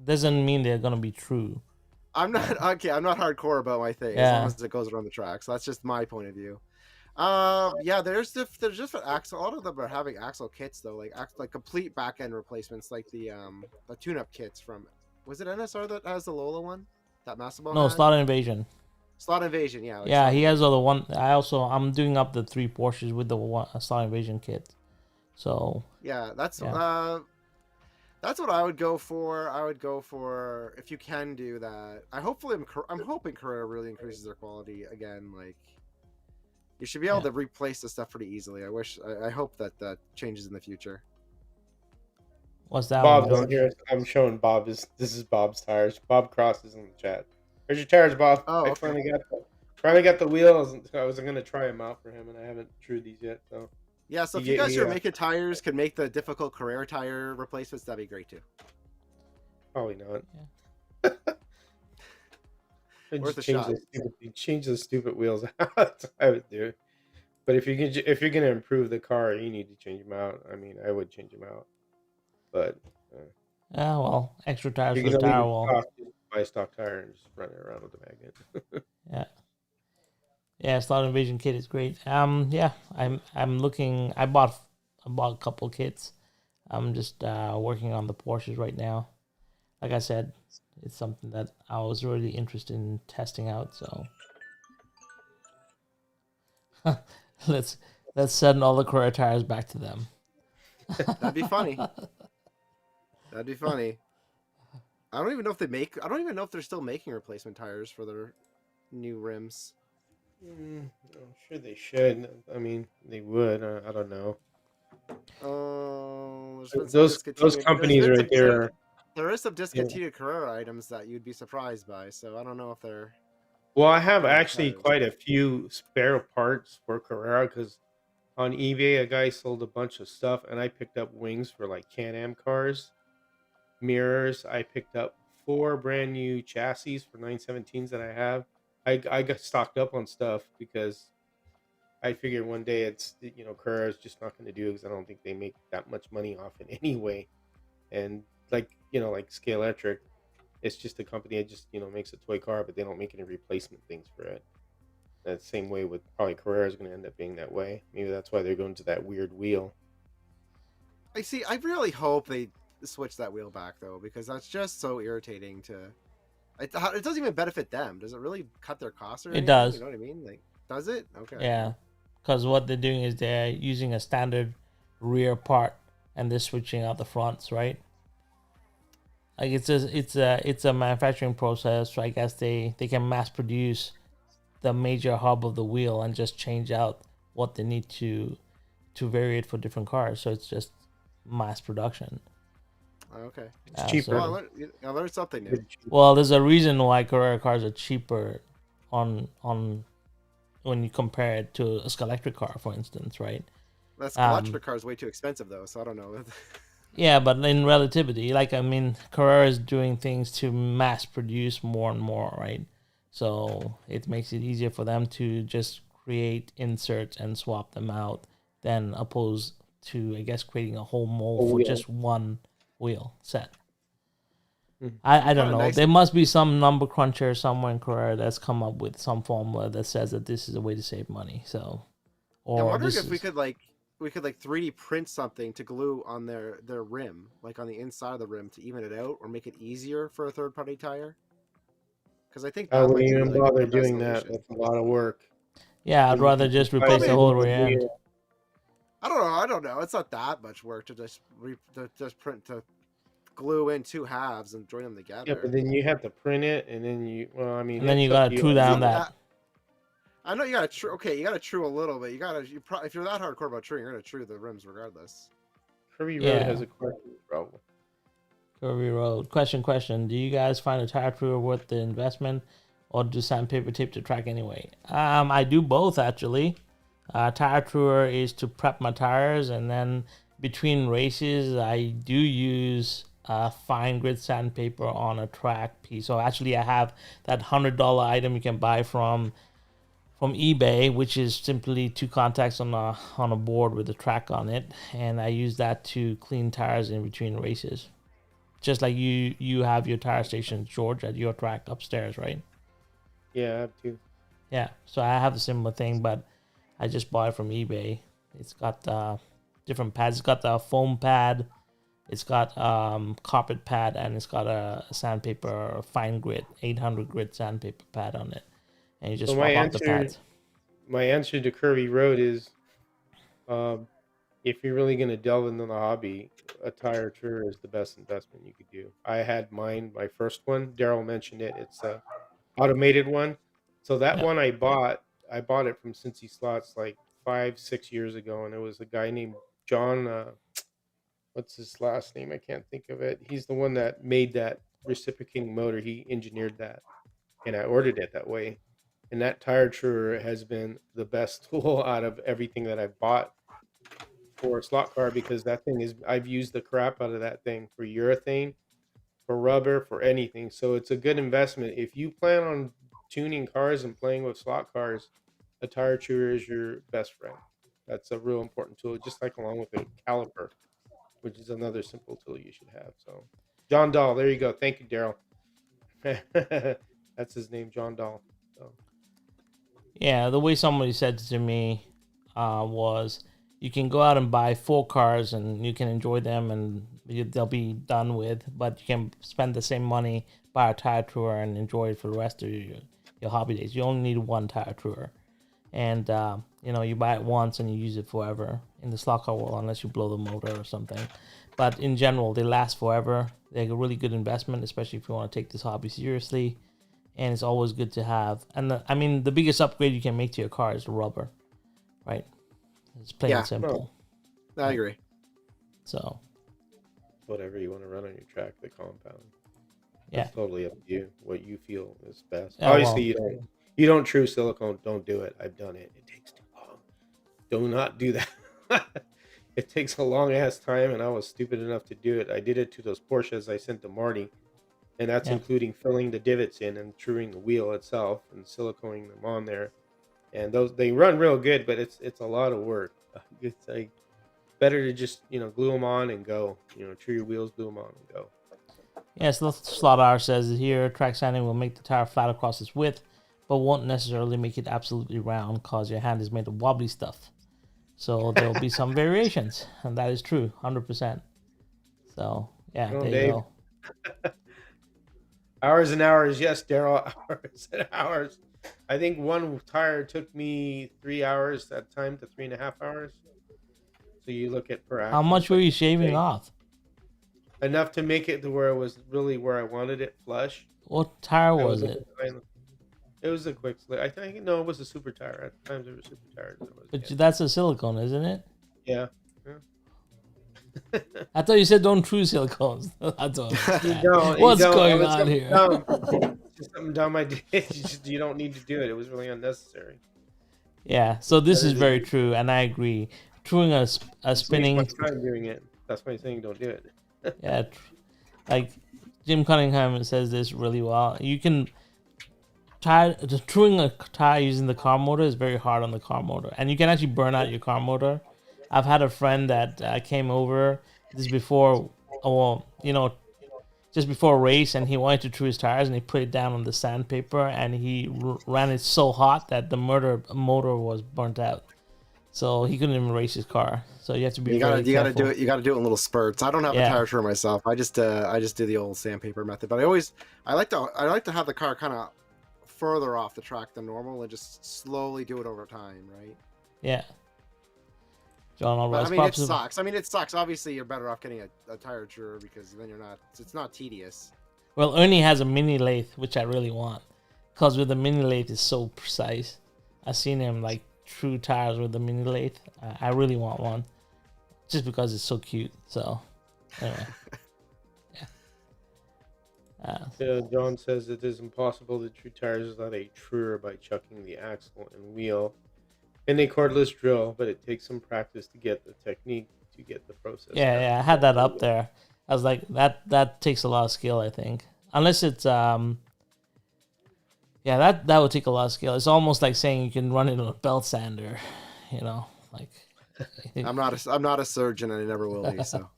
doesn't mean they're gonna be true. I'm not okay. I'm not hardcore about my thing as Yeah. long as it goes around the track. So that's just my point of view. Yeah, there's different axle. A lot of them are having axle kits though, like complete back end replacements, like the tune-up kits from. Was it NSR that has the Lola one? That Massimo No, had? Slot Invasion. Slot Invasion, yeah. Like Yeah, Slot he has Invasion. other one. I'm doing up the 3 Porsches with the Slot Invasion kit. So Yeah, Yeah. that's what I would go for. I would go for, if you can do that. I'm hoping Carrera really increases their quality again. Like, you should be able Yeah. to replace this stuff pretty easily. I hope that changes in the future. what's that Bob's one? on here. I'm showing Bob. This is Bob's tires. Bob Cross is in the chat. Here's your tires, Bob. Oh, I okay. finally got the wheels. I was gonna try them out for him, and I haven't drew these yet. So Yeah, so if You you get guys me, who are making tires could make the difficult Carrera tire replacements, that'd be great too. probably not. Worth a Just change shot. change those stupid wheels out. That's what I would do. But if you're gonna improve the car, you need to change them out. I mean, I would change them out. But Yeah, well, extra tires you're for the gonna leave tire it wall. stock, just buy a stock tire and just run it around with a magnet. Yeah. Yeah, Slot Invasion kit is great. Yeah, I'm looking. I bought a couple kits. I'm just working on the Porsches right now. Like I said, it's something that I was really interested in testing out. So let's send all the Carrera tires back to them. That'd be funny. That'd be funny. I don't even know if they're still making replacement tires for their new rims. I'm sure they should. I mean, they would. I don't know. There's been some Those discontinued- companies there's been right some- there. There is some discontinued Carrera items that you'd be surprised by, so I don't know if they're. Well, I have Carrera actually tires. quite a few spare parts for Carrera because on eBay a guy sold a bunch of stuff, and I picked up wings for like Can-Am cars, mirrors. I picked up 4 brand new chassis for 917s that I have. I got stocked up on stuff because I figured one day Carrera's just not going to do it because I don't think they make that much money off it anyway. And like Scale Electric, it's just a company that just makes a toy car, but they don't make any replacement things for it. That same way with probably Carrera is going to end up being that way. Maybe that's why they're going to that weird wheel. I really hope they switch that wheel back though, because that's just so irritating to. It doesn't even benefit them. Does it really cut their costs or anything? does. You know what I mean? Like, does it? Okay. Yeah, because what they're doing is they're using a standard rear part and they're switching out the fronts, right? Like it's a manufacturing process. So I guess they can mass produce the major hub of the wheel and just change out what they need to vary it for different cars. So it's just mass production. Okay. It's cheaper. Well, I learned something new. Well, there's a reason why Carrera cars are cheaper on when you compare it to a electric car, for instance, right? That electric car is way too expensive though, so I don't know. Yeah, but in relativity, like I mean, Carrera is doing things to mass produce more and more, right? So it makes it easier for them to just create inserts and swap them out than opposed to, I guess, creating a whole mold for just one wheel set. I don't know. Nice. There must be some number cruncher somewhere in Carrera that's come up with some formula that says that this is a way to save money. So, I'm wondering if we could 3D print something to glue on their rim, like on the inside of the rim, to even it out or make it easier for a third party tire. Because I think I that wouldn't might be even like bother the best doing that. solution. That's a lot of work. Yeah, I'd And rather you just can replace buy the it whole with rear end. I don't know. It's not that much work to just print to glue in two halves and join them together. Yeah, but then you have to print it, and then And then you gotta true down that. I know you gotta true. Okay, you gotta true a little bit. If you're that hardcore about truing, you're gonna true the rims regardless. Curvy Road has a question problem. Curvy Road. Question. Do you guys find a tire truer worth the investment, or do sandpaper tape the track anyway? I do both actually. Tire truer is to prep my tires, and then between races, I do use fine grit sandpaper on a track piece. So actually, I have that $100 item you can buy from eBay, which is simply two contacts on a board with a track on it, and I use that to clean tires in between races. Just like you have your tire station, George, at your track upstairs, right? Yeah, I have to. Yeah, so I have a similar thing, but I just bought it from eBay. It's got different pads. It's got the foam pad, it's got carpet pad, and it's got a sandpaper fine grit 800 grit sandpaper pad on it. And you just swap out the pads. My answer to Curvy Road is, if you're really going to delve into the hobby, a tire truer is the best investment you could do. I had mine, my first one. Daryl mentioned it. It's a automated one. So that one I bought it from Cincy Slots like 5-6 years ago, and it was a guy named John. What's his last name? I can't think of it. He's the one that made that reciprocating motor. He engineered that, and I ordered it that way. And that tire truer has been the best tool out of everything that I've bought for a slot car, because that thing is, I've used the crap out of that thing for urethane, for rubber, for anything. So it's a good investment. If you plan on tuning cars and playing with slot cars, a tire truer is your best friend. That's a real important tool, just like along with a caliper, which is another simple tool you should have. So John Dahl, there you go. Thank you, Daryl. That's his name, John Dahl. So. Yeah, the way somebody said to me was, you can go out and buy 4 cars and you can enjoy them and they'll be done with, but you can spend the same money, buy a tire truer, and enjoy it for the rest of your hobby days. You only need one tire truer. And, you buy it once and you use it forever in the slot car world, unless you blow the motor or something. But in general, they last forever. They're a really good investment, especially if you want to take this hobby seriously. And it's always good to have. And the biggest upgrade you can make to your car is the rubber, right? It's plain and simple. No, I agree. So, whatever you want to run on your track, the compound. Yeah, it's totally up to you. What you feel is best. Yeah, Obviously, you don't true silicone. Don't do it. I've done it. It takes too long. Do not do that. It takes a long ass time, and I was stupid enough to do it. I did it to those Porsches I sent to Marty. And that's including filling the divots in and truing the wheel itself and siliconing them on there. And they run real good, but it's a lot of work. It's like better to just glue them on and go. True your wheels, glue them on and go. Yes, the Slot R says here, track sanding will make the tire flat across its width, but won't necessarily make it absolutely round, cause your hand is made of wobbly stuff. So there will be some variations, and that is true, 100%. So there you go. Hours and hours, yes, Daryl. Hours and hours. I think one tire took me 3 hours that time to 3.5 hours. So you look at per hour. How much were you shaving off? Enough to make it to where it was really where I wanted it, flush. What tire was it? It was a quick slip. I think no, it was a super tire. At times there were super tires. There was, But yeah. that's a silicone, isn't it? Yeah. I thought you said don't chew silicones. That's what You don't. You What's don't. going It was on something here? dumb. Just something dumb I did. You don't need to do it. It was really unnecessary. Yeah, so this is Better very than- true, and I agree. Chewing a spinning, Waste my time doing it. That's why I'm saying don't do it. yeah, like Jim Cunningham says this really well. You can just chewing a tire using the car motor is very hard on the car motor, and you can actually burn out your car motor. I've had a friend that came over this before, well, just before a race, and he wanted to chew his tires, and he put it down on the sandpaper, and he ran it so hot that the motor was burnt out, so he couldn't even race his car. So you have to be You gotta careful. do it. You gotta do it in little spurts. I don't have Yeah. a tire chewer myself. I just do the old sandpaper method. But I like to have the car kind of further off the track than normal and just slowly do it over time, right? Yeah. John But Alvarez, I mean, it props to- sucks. It sucks. Obviously, you're better off getting a tire chewer because then it's not tedious. Well, Ernie has a mini lathe, which I really want, because with the mini lathe it's so precise. I've seen him like true tires with the mini lathe. I really want one, just because it's so cute. So, anyway, yeah. John says it is impossible to true tires without a truer by chucking the axle and wheel in a cordless drill, but it takes some practice to get the technique to get the process. Yeah, I had that up there. I was like, that takes a lot of skill, I think. Unless it's that would take a lot of skill. It's almost like saying you can run it on a belt sander, like. I'm not a surgeon and I never will be. So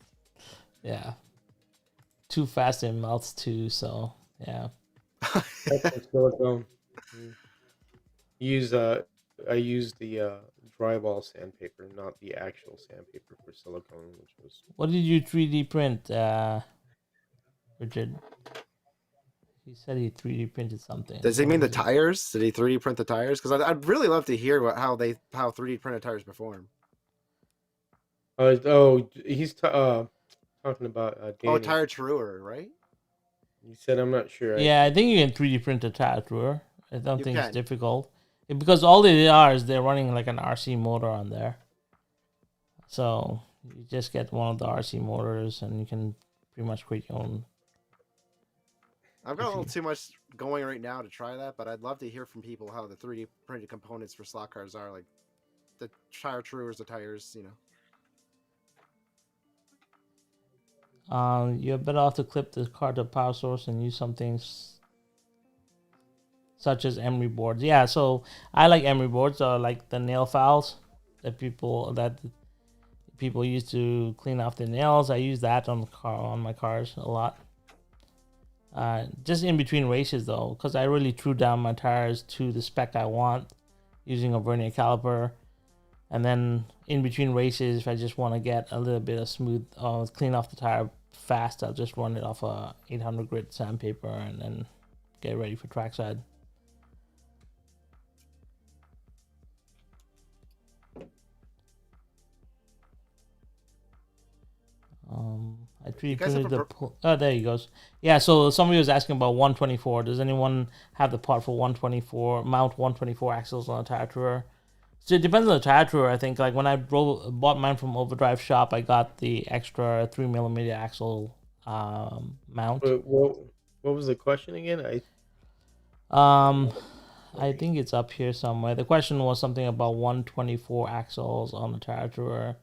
Yeah. Too fast it melts too, so yeah. That's silicone. I used the drywall sandpaper, not the actual sandpaper for silicone, which was. What did you 3D print, Richard? He said he 3D printed something. does he What mean the was it? tires? Did he 3D print the tires? Because I'd really love to hear how 3D printed tires perform. He's talking about Danny. Oh, tire truer, right? He said, I'm not sure. Yeah, I think you can 3D print a tire truer. I don't You think it's can. difficult. Because all they are is they're running like an RC motor on there. So you just get one of the RC motors and you can pretty much create your own. I've got a little too much going right now to try that, but I'd love to hear from people how the 3D printed components for slot cars are, like the tire truers, the tires, You're better off to clip the car to a power source and use some things such as emery boards. Yeah, so I like emery boards, or like the nail files that people use to clean off their nails. I use that on my cars a lot. Just in between races though, because I really threw down my tires to the spec I want using a vernier caliper. And then in between races, if I just want to get a little bit of smooth, clean off the tire fast, I'll just run it off a 800 grit sandpaper and then get ready for trackside. I 3D guys have printed a the. Oh, there he goes. Yeah, so somebody was asking about 124. Does anyone have the part for 124? Mount 124 axles on a tire truer? So it depends on the tire truer. I think like when I bought mine from Overdrive Shop, I got the extra 3mm axle mount. What was the question again? I think it's up here somewhere. The question was something about 124 axles on the tire truer.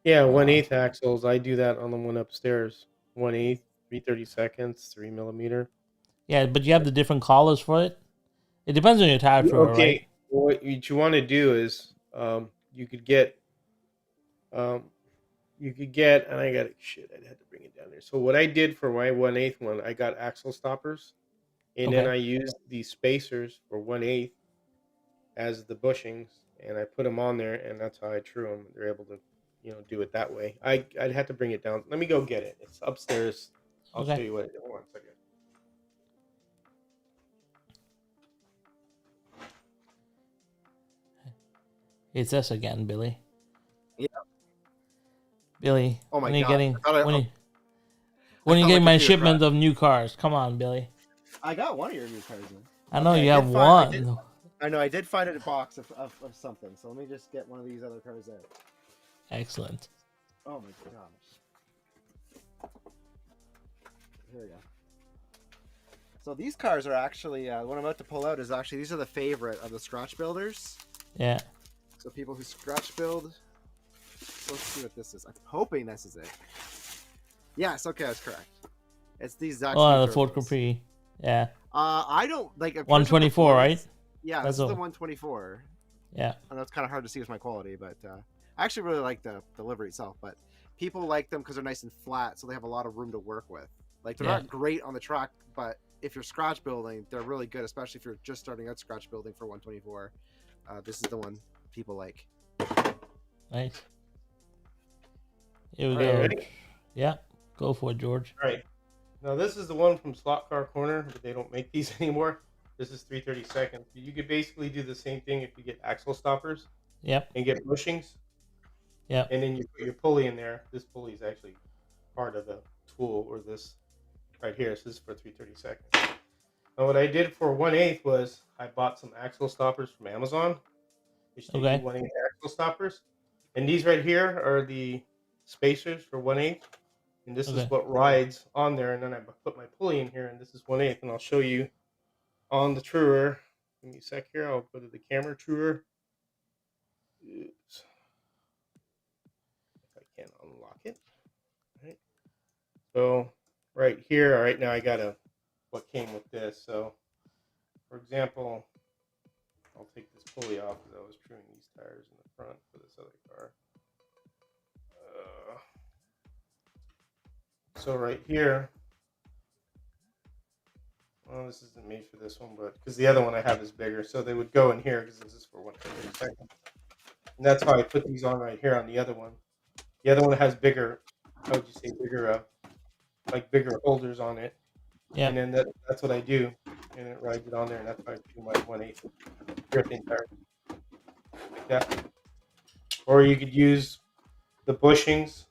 Yeah, 1/8 axles. I do that on the one upstairs. 1/8, 3/32, 3mm. Yeah, but you have the different collars for it. It depends on your tire truer, Okay, right? what you want to do is you could get, and I got I had to bring it down there. So what I did for my 1/8 one, I got axle stoppers, and then Okay. I used the spacers for 1/8 as the bushings, and I put them on there, and that's how I true them. They're able to, do it that way. I'd have to bring it down. Let me go get it. It's upstairs. I'll Okay. show you what. Hold on a second. It's us again, Billy. Yeah. Billy, Oh my when are you God. getting I thought I- when are you I thought getting my my computer shipment of new cars? Come on, Billy. I got one of your new cars in. I know Okay, you I have did find- I one. I know I did find a box of something, so let me just get one of these other cars out. Excellent. Oh my gosh. Here we go. So these cars are actually, what I'm about to pull out is actually, these are the favorite of the scratch builders. Yeah. So people who scratch build. So let's see what this is. I'm hoping this is it. Yes, okay, that's correct. It's these exact Oh, same the Ford turbos. Capri. Yeah. I don't like 124, right? Yeah, That's this is the all. 124. Yeah. I know it's kind of hard to see with my quality, but I actually really like the livery itself. But people like them because they're nice and flat, so they have a lot of room to work with. Like they're Yeah. not great on the track, but if you're scratch building, they're really good, especially if you're just starting out scratch building for 124. This is the one people like. Nice. Here we All right, go. ready? Yeah. Go for it, George. All right. Now this is the one from Slot Car Corner, but they don't make these anymore. This is 332nd. You could basically do the same thing if you get axle stoppers Yep. and get bushings. Yep. And then you put your pulley in there. This pulley is actually part of the tool, or this right here. So this is for 332nd. Now what I did for 1/8 was I bought some axle stoppers from Amazon. Which they Okay. do 1/8 axle stoppers. And these right here are the spacers for 1/8. And this Okay. is what rides on there. And then I put my pulley in here, and this is 1/8. And I'll show you on the truer. Give me a sec here. I'll go to the camera truer. Oops. If I can unlock it. All right. So right here, right now I got what came with this. So for example, I'll take this pulley off because I was trimming these tires in the front for this other car. So right here, well, this isn't made for this one, but because the other one I have is bigger, so they would go in here because this is for 132nd. And that's why I put these on right here on the other one. The other one has bigger, how would you say, bigger, like bigger holders on it. Yeah. And then that's what I do, and it rides it on there, and that's why I do my 1/8 drifting tire. Like that. Or you could use the bushings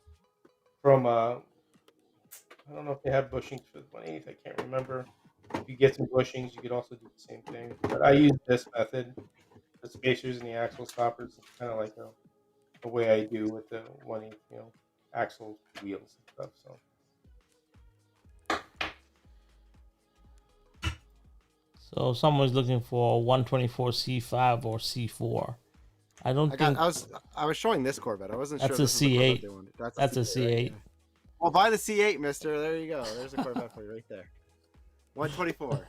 from I don't know if they have bushings for the 1/8. I can't remember. If you get some bushings, you could also do the same thing. But I use this method, the spacers and the axle stoppers. It's kind of like a way I do with the 1/8, axle wheels and stuff. So So someone's looking for 124 C5 or C4. I don't think I was showing this Corvette. I wasn't That's sure. a This was the Corvette C8. they wanted. That's a C8. Right? Yeah. Well, buy the C8, Mister. There you go. There's a Corvette for you right there. 124.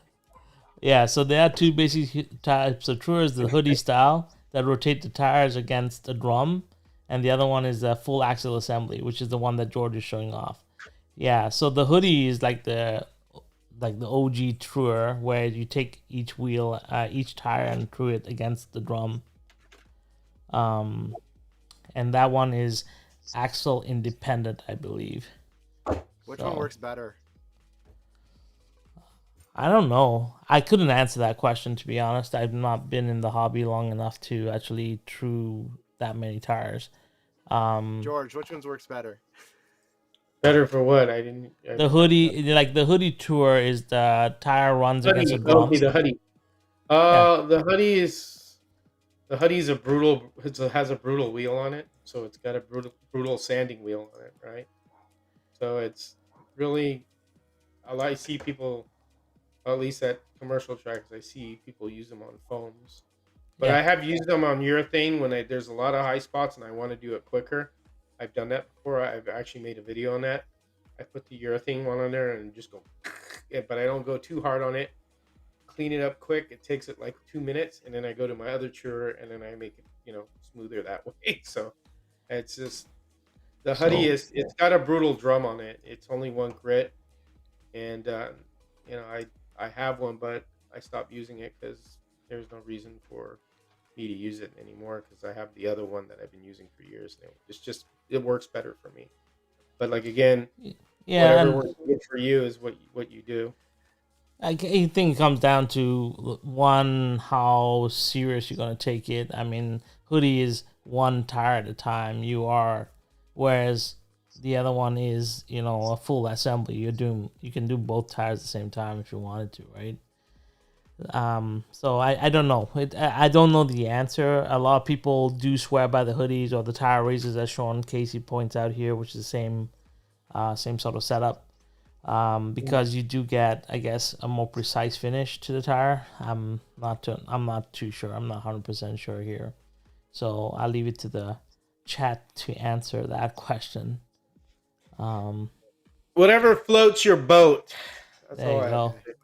Yeah, so there are two basic types of truers: the hoodie style that rotate the tires against the drum, and the other one is the full axle assembly, which is the one that George is showing off. Yeah, so the hoodie is like the OG truer, where you take each wheel, each tire, and true it against the drum. And that one is axle independent, I believe. Which So- one works better? I don't know. I couldn't answer that question, to be honest. I've not been in the hobby long enough to actually true that many tires. George, which one's works better? better for what? The hoodie, like the hoodie tour, is the tire runs against the drum. The hoodie. The hoodie is a brutal. It has a brutal wheel on it, so it's got a brutal sanding wheel on it, right? So it's really. I see people, at least at commercial tracks, I see people use them on foams. But Yeah. I have used them on urethane when there's a lot of high spots and I want to do it quicker. I've done that before. I've actually made a video on that. I put the urethane one on there and just go, yeah, but I don't go too hard on it. Clean it up quick. It takes it like 2 minutes, and then I go to my other truer and then I make it, smoother that way. So it's just the hoodie it's got a brutal drum on it. It's only one grit, and I have one, but I stopped using it because there's no reason for me to use it anymore because I have the other one that I've been using for years now. It works better for me. But like again, Yeah, whatever and works good for you is what you do. I think it comes down to one, how serious you're gonna take it. I mean, hoodie is one tire at a time. Whereas the other one is, a full assembly. You can do both tires at the same time if you wanted to, right? So I don't know. I don't know the answer. A lot of people do swear by the hoodies or the tire raises, as Sean Casey points out here, which is the same sort of setup. Because you do get, I guess, a more precise finish to the tire. I'm not too sure. I'm not 100% sure here. So I'll leave it to the chat to answer that question. Whatever floats your boat. That's There all you I go. have to say.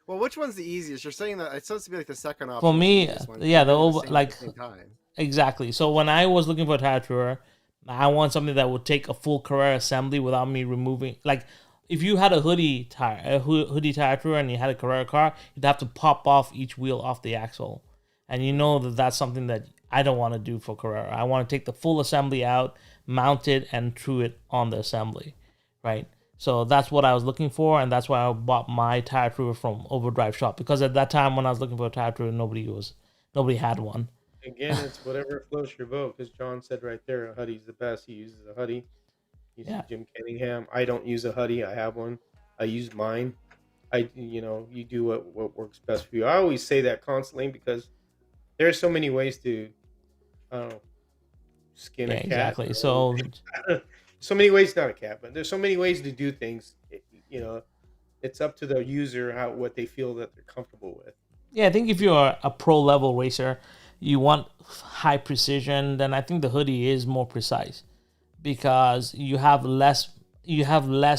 Well, which one's the easiest? You're saying that it's supposed to be like the second option. For is me, the easiest one. yeah, They're the same at the same time. exactly. So when I was looking for a tire tour, I want something that would take a full Carrera assembly without me removing. Like, if you had a hoodie tire tour, and you had a Carrera car, you'd have to pop off each wheel off the axle, and you know that that's something that I don't want to do for Carrera. I want to take the full assembly out, mount it, and true it on the assembly, right? So that's what I was looking for, and that's why I bought my tire trooper from Overdrive Shop, because at that time when I was looking for a tire trooper, nobody had one. Again, it's whatever floats your boat. Because John said right there, a hoodie's the best. He uses a hoodie. He uses Yeah. Jim Kenningham. I don't use a hoodie. I have one. I use mine. You do what works best for you. I always say that constantly because there are so many ways to, I don't know, skin Yeah, a cat. exactly. So So many ways, not a cat, but there's so many ways to do things. It's up to the user what they feel that they're comfortable with. yeah, I think if you're a pro level racer, you want high precision, then I think the hoodie is more precise because you have less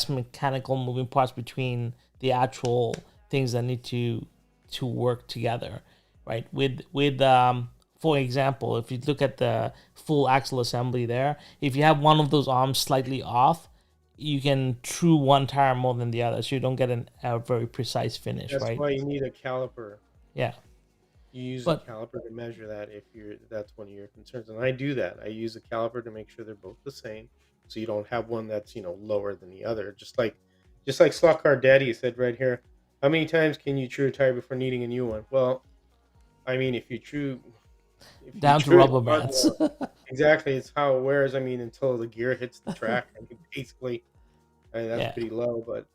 mechanical moving parts between the actual things that need to work together, right? With for example, if you look at the full axle assembly there, if you have one of those arms slightly off, you can true one tire more than the other, so you don't get a very precise finish, That's right? why you need a caliper. Yeah. You use But a caliper to measure that if that's one of your concerns, and I do that. I use a caliper to make sure they're both the same, so you don't have one that's lower than the other. Just like Slot Car Daddy said right here. How many times can you true a tire before needing a new one? Well, I mean, if you down to true it rubber mats. exactly, it's how it wears. I mean, until the gear hits the track, I mean, basically, that's Yeah. pretty low. But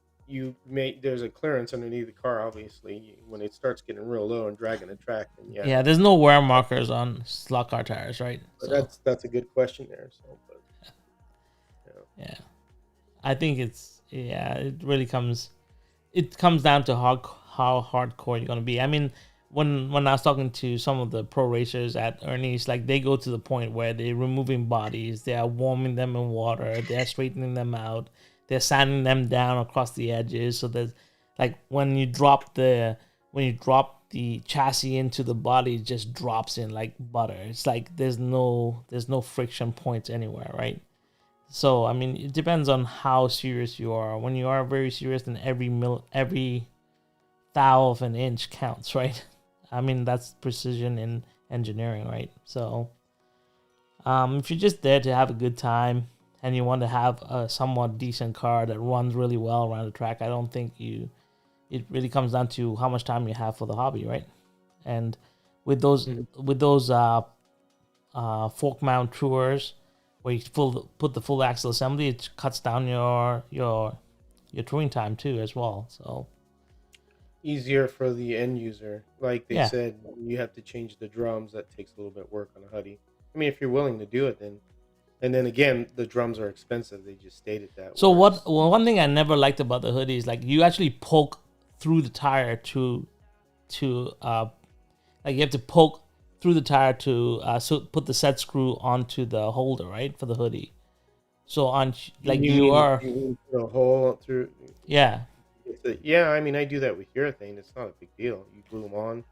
there's a clearance underneath the car. Obviously, when it starts getting real low and dragging the track, then yeah. Yeah, there's no wear markers on slot car tires, right? But So that's a good question there. So, but yeah, I think it really comes down to how hardcore you're gonna be. I mean, when I was talking to some of the pro racers at Ernie's, like they go to the point where they're removing bodies, they are warming them in water, they're straightening them out, they're sanding them down across the edges. So there's like when you drop the chassis into the body, it just drops in like butter. It's like there's no friction points anywhere, right? So I mean, it depends on how serious you are. When you are very serious, then every thou of an inch counts, right? I mean, that's precision in engineering, right? So, if you're just there to have a good time and you want to have a somewhat decent car that runs really well around the track, I don't think it really comes down to how much time you have for the hobby, right? And with those fork mount tours where you put the full axle assembly, it cuts down your touring time too as well. So easier for the end user. Like they Yeah. said, you have to change the drums. That takes a little bit of work on a hoodie. I mean, if you're willing to do it, then. And then again, the drums are expensive. They just stated that. So one thing I never liked about the hoodie is like you actually poke through the tire to like you have to poke through the tire to so put the set screw onto the holder, right, for the hoodie. So on like you are put a hole through. yeah. Yeah, I mean, I do that with urethane. It's not a big deal. You glue them on.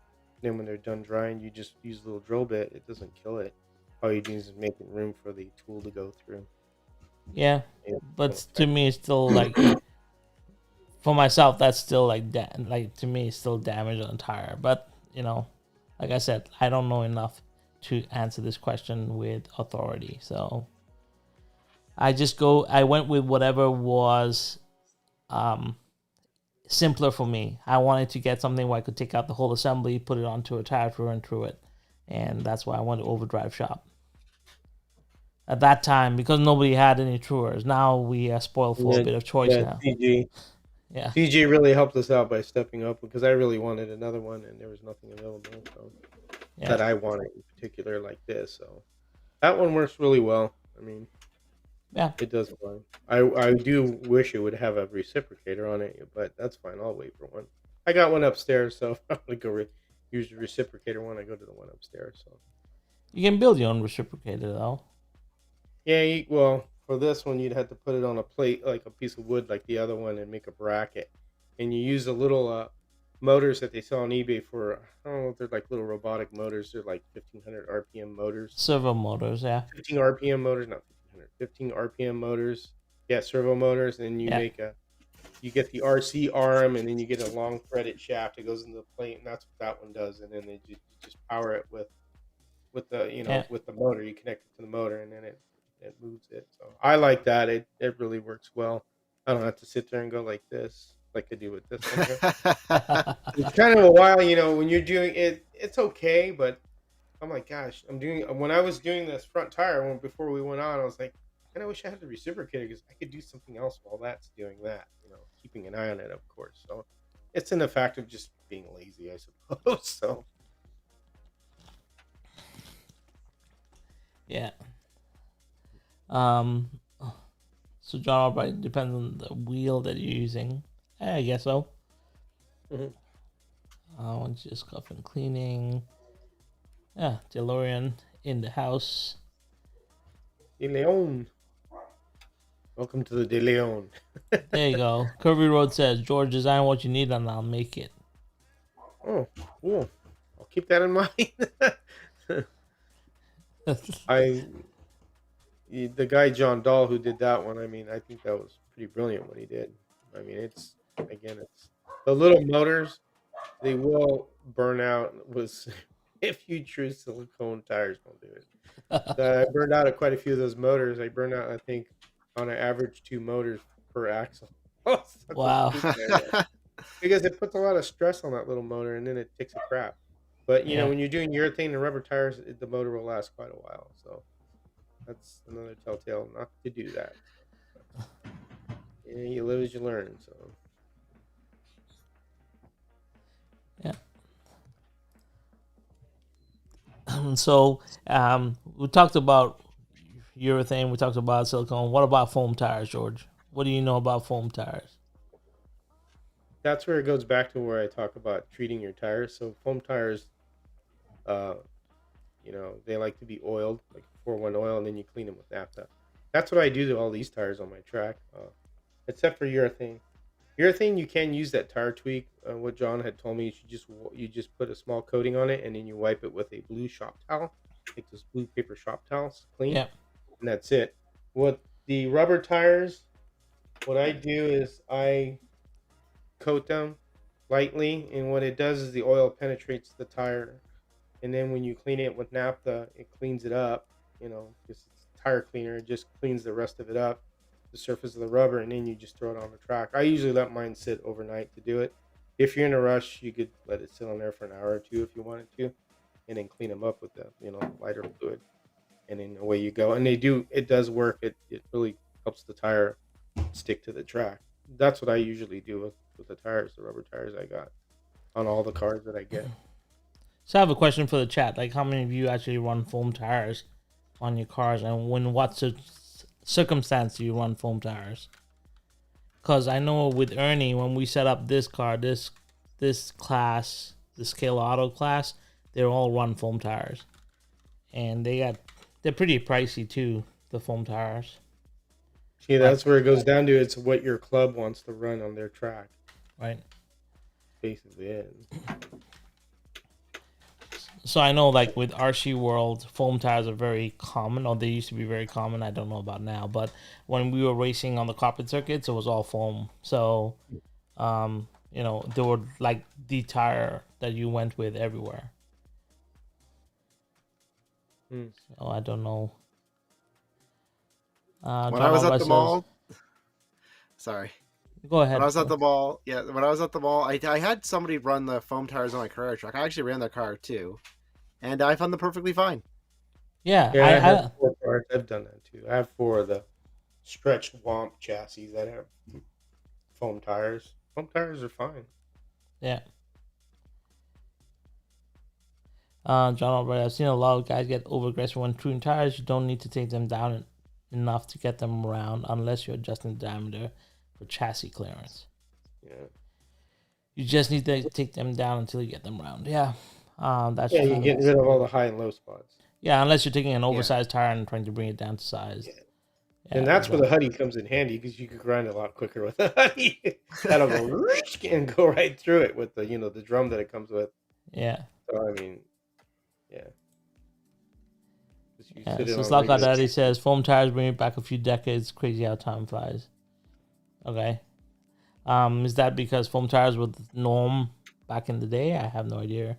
Then when they're done drying, you just use a little drill bit. It doesn't kill it. All you do is making room for the tool to go through. Yeah, Yeah, but so- to me, it's still like for myself, that's still like like to me, it's still damage on the tire. But like I said, I don't know enough to answer this question with authority. So I went with whatever was simpler for me. I wanted to get something where I could take out the whole assembly, put it onto a tire true and through it, and that's why I went to Overdrive Shop. At that time, because nobody had any truers. Now we are spoiled for a bit of choice now. CG. Yeah. CJ really helped us out by stepping up because I really wanted another one and there was nothing available that Yeah. I wanted in particular like this. So that one works really well. I mean, Yeah. it does fine. I do wish it would have a reciprocator on it, but that's fine. I'll wait for one. I got one upstairs, so I'm gonna go use the reciprocator when I go to the one upstairs. So You can build your own reciprocator though. yeah, well, for this one, you'd have to put it on a plate, like a piece of wood, like the other one, and make a bracket. And you use the little motors that they sell on eBay for. I don't know if they're like little robotic motors. They're like 1500 RPM motors. Servo motors, yeah. 15 RPM motors, not 1500. 15 RPM motors. Yeah, servo motors. And you Yeah. you get the RC arm, and then you get a long threaded shaft that goes into the plate, and that's what that one does. And then you just power it with the Yeah. with the motor. You connect it to the motor, and then it moves it. So I like that. It really works well. I don't have to sit there and go like this, like I do with this one here. It's kind of a while, when you're doing it. It's okay, but I'm like, gosh, when I was doing this front tire before we went on, I was like, man, I wish I had the reciprocator because I could do something else while that's doing that. Keeping an eye on it, of course. So it's an effect of just being lazy, I suppose. So Yeah. Um. So John, right, depends on the wheel that you're using. I guess so. Mhm. Once just scuff and cleaning. Yeah, DeLorean in the house. De Leon. Welcome to the De Leon. There you go. Kirby Road says, George, design what you need and I'll make it. Oh, cool. I'll keep that in mind. The guy John Dahl who did that one, I mean, I think that was pretty brilliant what he did. I mean, it's the little motors, they will burn out if you choose silicone tires won't do it. I burned out quite a few of those motors. I burned out, I think, on an average 2 motors per axle. Wow. Because it puts a lot of stress on that little motor and then it takes a crap. But Yeah. when you're doing urethane and rubber tires, the motor will last quite a while. So that's another telltale not to do that. Yeah, you live as you learn. So Yeah. So we talked about urethane, we talked about silicone. What about foam tires, George? What do you know about foam tires? that's where it goes back to where I talk about treating your tires. So foam tires, uh, they like to be oiled, like 4-1 oil, and then you clean them with naphtha. That's what I do to all these tires on my track, except for urethane. Urethane, you can use that tire tweak. What John had told me, you just put a small coating on it, and then you wipe it with a blue shop towel, like those blue paper shop towels, clean, Yeah. and that's it. What the rubber tires, what I do is I coat them lightly, and what it does is the oil penetrates the tire, and then when you clean it with naphtha, it cleans it up. Just it's a tire cleaner. It just cleans the rest of it up, the surface of the rubber, and then you just throw it on the track. I usually let mine sit overnight to do it. If you're in a rush, you could let it sit on there for an hour or two if you wanted to, and then clean them up with the lighter fluid, and then away you go. And it does work. It really helps the tire stick to the track. That's what I usually do with the tires, the rubber tires I got on all the cars that I get. So I have a question for the chat. Like, how many of you actually run foam tires on your cars, and when what circumstance do you run foam tires? Because I know with Ernie, when we set up this car, this class, the Scale Auto class, they all run foam tires, and they're pretty pricey too. The foam tires. See, that's where it goes down to. It's what your club wants to run on their track. Right. Basically it. So I know, like with RC World, foam tires are very common, or they used to be very common. I don't know about now, but when we were racing on the carpet circuits, it was all foam. So, they were like the tire that you went with everywhere. So I don't know. When I was at the mall, sorry. Go ahead. When I was at the mall, I had somebody run the foam tires on my Carrera truck. I actually ran their car too, and I found them perfectly fine. Yeah, I have 4 cars. I've done that too. I have 4 of the stretched Womp chassis that have foam tires. Foam tires are fine. Yeah. John Albright, I've seen a lot of guys get over aggressive when tuning tires. You don't need to take them down enough to get them around unless you're adjusting the diameter for chassis clearance. Yeah. You just need to take them down until you get them around. Yeah. That's Yeah, you're true. getting rid of all the high and low spots. Yeah, unless you're taking an oversized tire and trying to bring it down to size. Yeah. Yeah, And that's where the Huddy comes in handy because you can grind a lot quicker with a Huddy. That'll go and go right through it with the the drum that it comes with. Yeah. So I mean, yeah. Yeah, so Slockout Daddy says foam tires bring it back a few decades. Crazy how time flies. Okay. Is that because foam tires were the norm back in the day? I have no idea.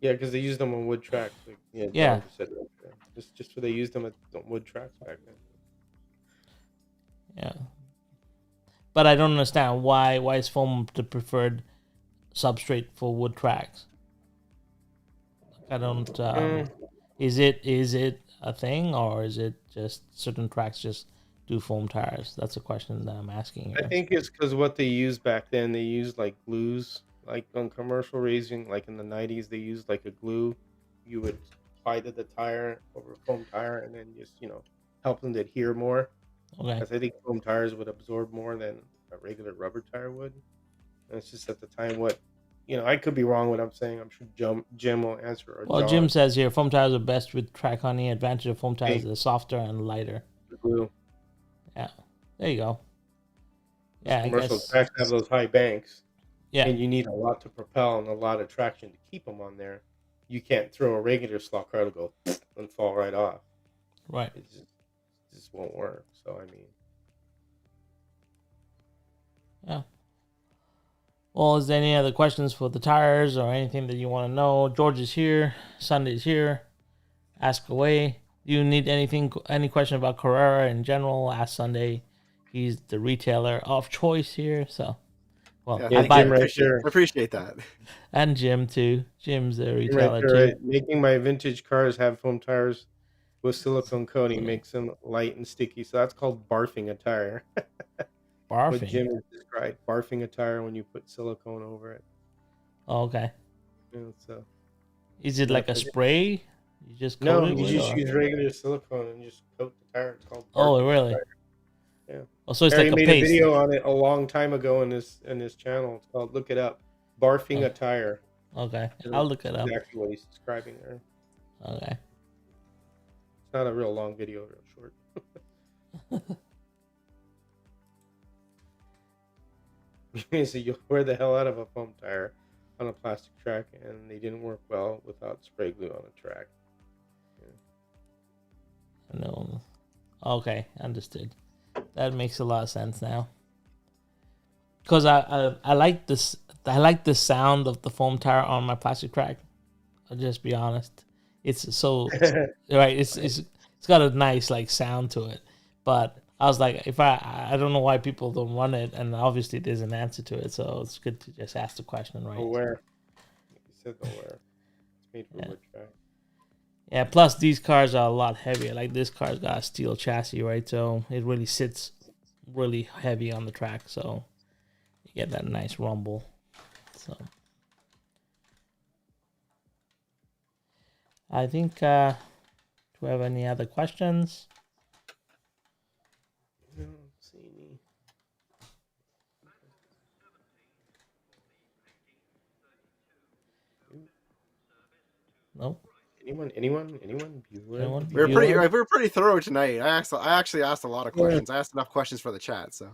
Yeah, because they used them on wood tracks. Like, Yeah. Just so they used them on wood tracks back then. Yeah. But I don't understand why is foam the preferred substrate for wood tracks? I don't. Is it a thing, or is it just certain tracks just do foam tires? That's a question that I'm asking here. I think it's because what they used back then, they used like glues, like on commercial racing, like in the 90s, they used like a glue. You would apply to the tire over a foam tire and then just, help them to adhere more. Okay. Because I think foam tires would absorb more than a regular rubber tire would. And it's just at the time I could be wrong what I'm saying. I'm sure Jim will answer. Or Well, John. Jim says here, foam tires are best with track honey. Advantage of foam tires is softer and lighter. Glue. Yeah, there you go. Yeah, Commercial tracks have those high banks. Yeah. And you need a lot to propel and a lot of traction to keep them on there. You can't throw a regular slot car to go and fall right off. Right. It just won't work. So, I mean. Yeah. Well, is there any other questions for the tires or anything that you want to know? George is here. Sunday's here. Ask away. Do you need any question about Carrera in general? Ask Sunday. He's the retailer of choice here. So, well, yeah, Jim right there. I appreciate that. And Jim too. Jim's the retailer too. Right. Making my vintage cars have foam tires with silicone coating makes them light and sticky. So that's called barfing a tire. Barfing. What Jim has described, barfing a tire when you put silicone over it. Oh, okay. So, is it like a spray? You just coat it? No, you just use regular silicone and just coat the tire. It's called. Oh, really? Yeah. Oh, so it's Harry like a made paste. a video on it a long time ago in this channel. It's called "Look It Up," barfing a tire. Okay, I'll look it up. Exactly what he's describing there. Okay. It's not a real long video, real short. So you wear the hell out of a foam tire on a plastic track, and they didn't work well without spray glue on a track. Yeah. No. Okay, understood. That makes a lot of sense now. Because I like this. I like the sound of the foam tire on my plastic track. I'll just be honest. It's so right. It's got a nice like sound to it, but I was like, if I don't know why people don't run it, and obviously there's an answer to it, so it's good to just ask the question, right? Aware. You said aware. It's made for wood track. Yeah, plus these cars are a lot heavier. Like this car's got a steel chassis, right? So it really sits really heavy on the track, so you get that nice rumble. So I think do we have any other questions? Nope. Anyone? We were pretty thorough tonight. I actually asked a lot of questions. I asked enough questions for the chat. So.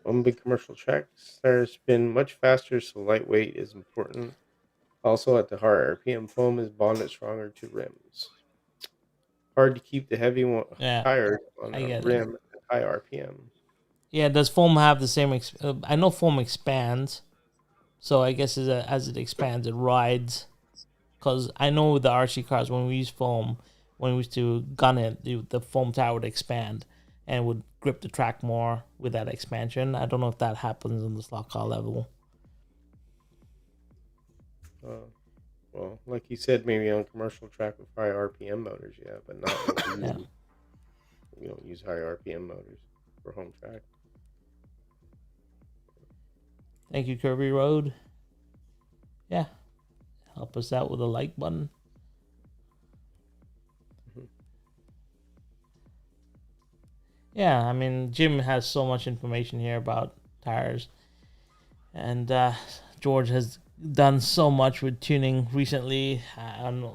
On big commercial tracks, there's been much faster, so lightweight is important. Also, at the higher RPM, foam is bonded stronger to rims. Hard to keep the heavy tires on the rim at high RPM. Yeah, does foam have the same? I know foam expands, so I guess as it expands, it rides. Because I know with the RC cars, when we use foam, when we used to gun it, the foam tire would expand and would grip the track more with that expansion. I don't know if that happens on the slot car level. Well, like you said, maybe on commercial track with high RPM motors, yeah, but not. We don't use high RPM motors for home track. Thank you, Kirby Road. Yeah, help us out with a like button. Yeah, I mean, Jim has so much information here about tires, and George has done so much with tuning recently. And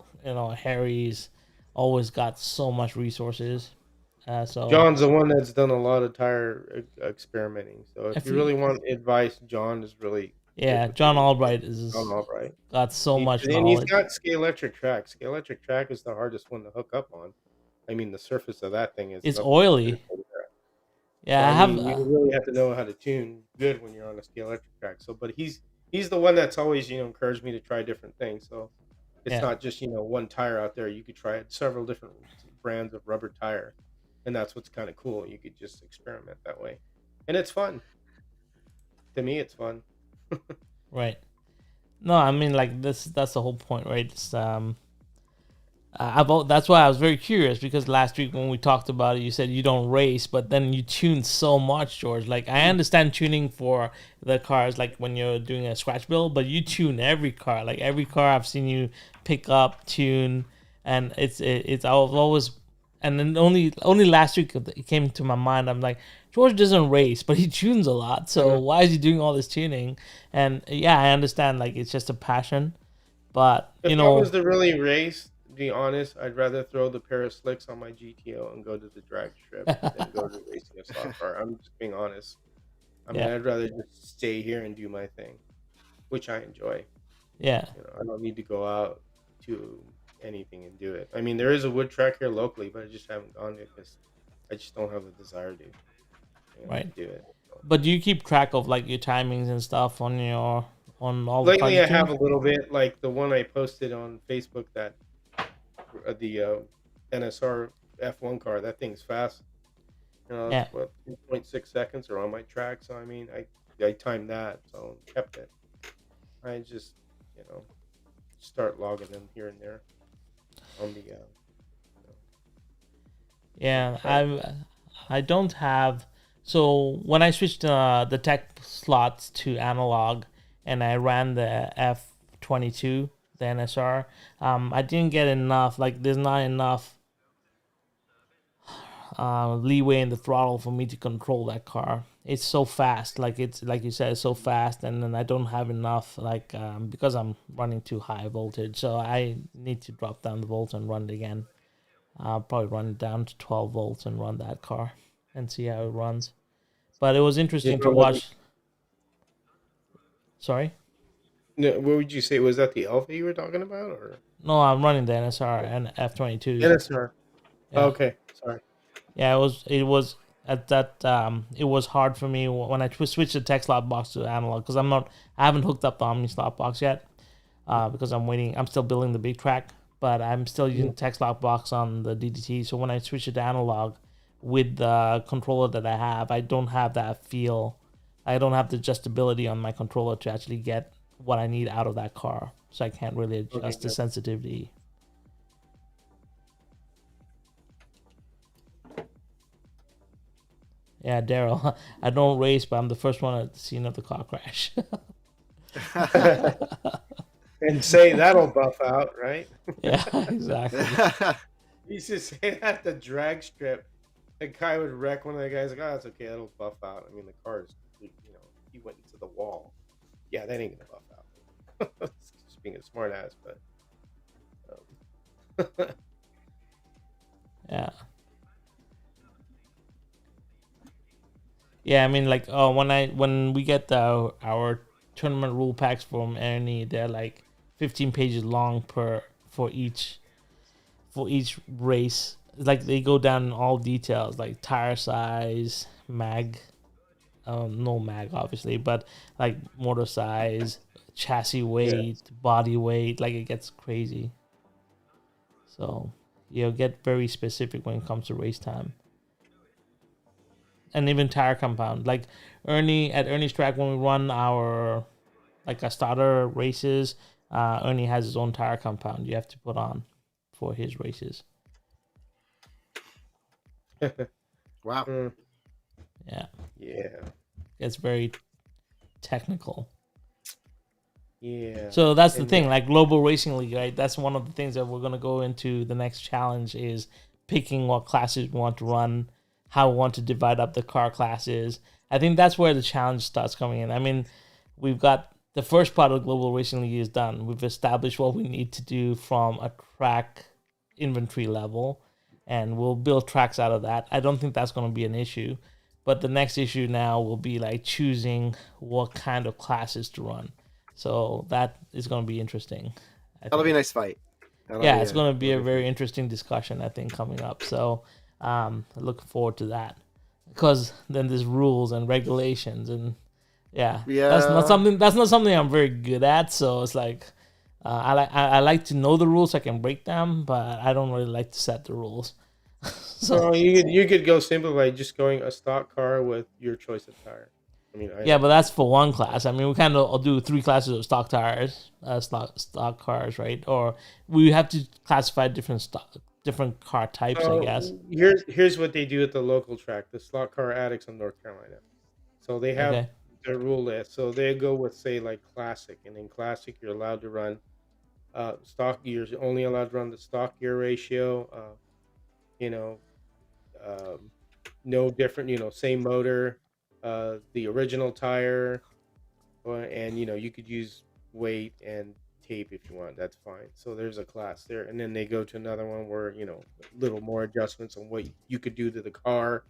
Harry's always got so much resources. So John's the one that's done a lot of tire experimenting. So if if you you, really want advice, John is really good yeah, with John the Albright John is Albright. got so much And he's knowledge. got Scalextric track. Scalextric track is the hardest one to hook up on. I mean, the surface of that thing is It's nothing compared oily. to that. So Yeah, I I have. mean, you really have to know how to tune good when you're on a Scalextric track. So, but he's the one that's always encouraged me to try different things. So it's Yeah, not just one tire out there. You could try several different brands of rubber tire, and that's what's kind of cool. You could just experiment that way, and it's fun. To me, it's fun. right. No, I mean like this. That's the whole point, right? That's why I was very curious because last week when we talked about it, you said you don't race, but then you tune so much, George. Like I understand tuning for the cars, like when you're doing a scratch build, but you tune every car. Like every car I've seen you pick up, tune, and it's I've always, and then only last week it came to my mind. I'm like, George doesn't race, but he tunes a lot. So why is he doing all this tuning? And yeah, I understand. Like it's just a passion, but If I was to really race, to be honest, I'd rather throw the pair of slicks on my GTO and go to the drag strip than go to racing a stock car. I'm just being honest. I mean, yeah, I'd rather just stay here and do my thing, which I enjoy. yeah. I don't need to go out to anything and do it. I mean, there is a wood track here locally, but I just haven't gone there because I just don't have the desire to Right. do it. So. But do you keep track of like your timings and stuff on all the cars Lately, you I have tune? a little bit, like the one I posted on Facebook that the NSR F1 car. That thing's fast. Yeah. It's what 2.6 seconds or on my track. So I mean, I timed that, so kept it. I just start logging them here and there on the Yeah, track. I don't have. So when I switched the tech slots to analog and I ran the F22, the NSR, I didn't get enough. Like there's not enough leeway in the throttle for me to control that car. It's so fast, like it's like you said, it's so fast, and then I don't have enough, like because I'm running too high voltage, so I need to drop down the volts and run it again. I'll probably run it down to 12 volts and run that car and see how it runs. But it was You interesting to know what? watch. Sorry, No, what would you say? Was that the Alpha you were talking about, or no, I'm running the NSR and F22s. NSR? Yeah, Okay, sorry. yeah, it was at that it was hard for me when I switched the tech slot box to analog because I haven't hooked up the Omni slot box yet because I'm still building the big track, but I'm still using the tech slot box on the DDT. So when I switch it to analog with the controller that I have, I don't have that feel. I don't have the adjustability on my controller to actually get what I need out of that car, so I can't really Okay, adjust the good. sensitivity. Yeah, Daryl, I don't race, but I'm the first one at the scene of the car crash. And say that'll buff out, right? Yeah, exactly. He used to say that at the drag strip. The guy would wreck one of the guys. Like, oh, that's okay. That'll buff out. I mean, the car is, he went into the wall. Yeah, that ain't gonna buff out. Just being a smart ass, but Yeah. Yeah, I mean, like, when we get our tournament rule packs from Ernie, they're like 15 pages long for each race. Like they go down in all details, like tire size, mag, no mag obviously, but like motor size, chassis yeah. weight, body weight. Like it gets crazy. So you'll get very specific when it comes to race time. And even tire compound. Like Ernie's track when we run our like a starter races, Ernie has his own tire compound you have to put on for his races. Wow. Mm, Yeah, yeah. it's very technical. Yeah. So that's the And thing, like Global Racing League, right? That's one of the things that we're gonna go into the next challenge is picking what classes we want to run, how we want to divide up the car classes. I think that's where the challenge starts coming in. I mean, we've got the first part of the Global Racing League is done. We've established what we need to do from a track inventory level, and we'll build tracks out of that. I don't think that's going to be an issue, but the next issue now will be like choosing what kind of classes to run. So that is going to be interesting. That'll be a nice fight. Yeah, it's going to be a very interesting discussion, I think, coming up. So looking forward to that, because then there's rules and regulations, and yeah, that's not something I'm very good at. So it's like I like to know the rules so I can break them, but I don't really like to set the rules. So you could go simply by just going a stock car with your choice of tire. I mean, yeah, but that's for one class. I mean, we kind of I'll do 3 classes of stock tires, stock cars, right? Or we have to classify different car types, I guess. Here's what they do at the local track, the Slot Car Addicts in North Carolina. So they have their rule list. So they go with, say, like classic, and in classic you're allowed to run stock. You're only allowed to run the stock gear ratio. No different. Same motor. The original tire, and you could use weight and tape if you want. That's fine. So there's a class there, and then they go to another one where a little more adjustments on what you could do to the car.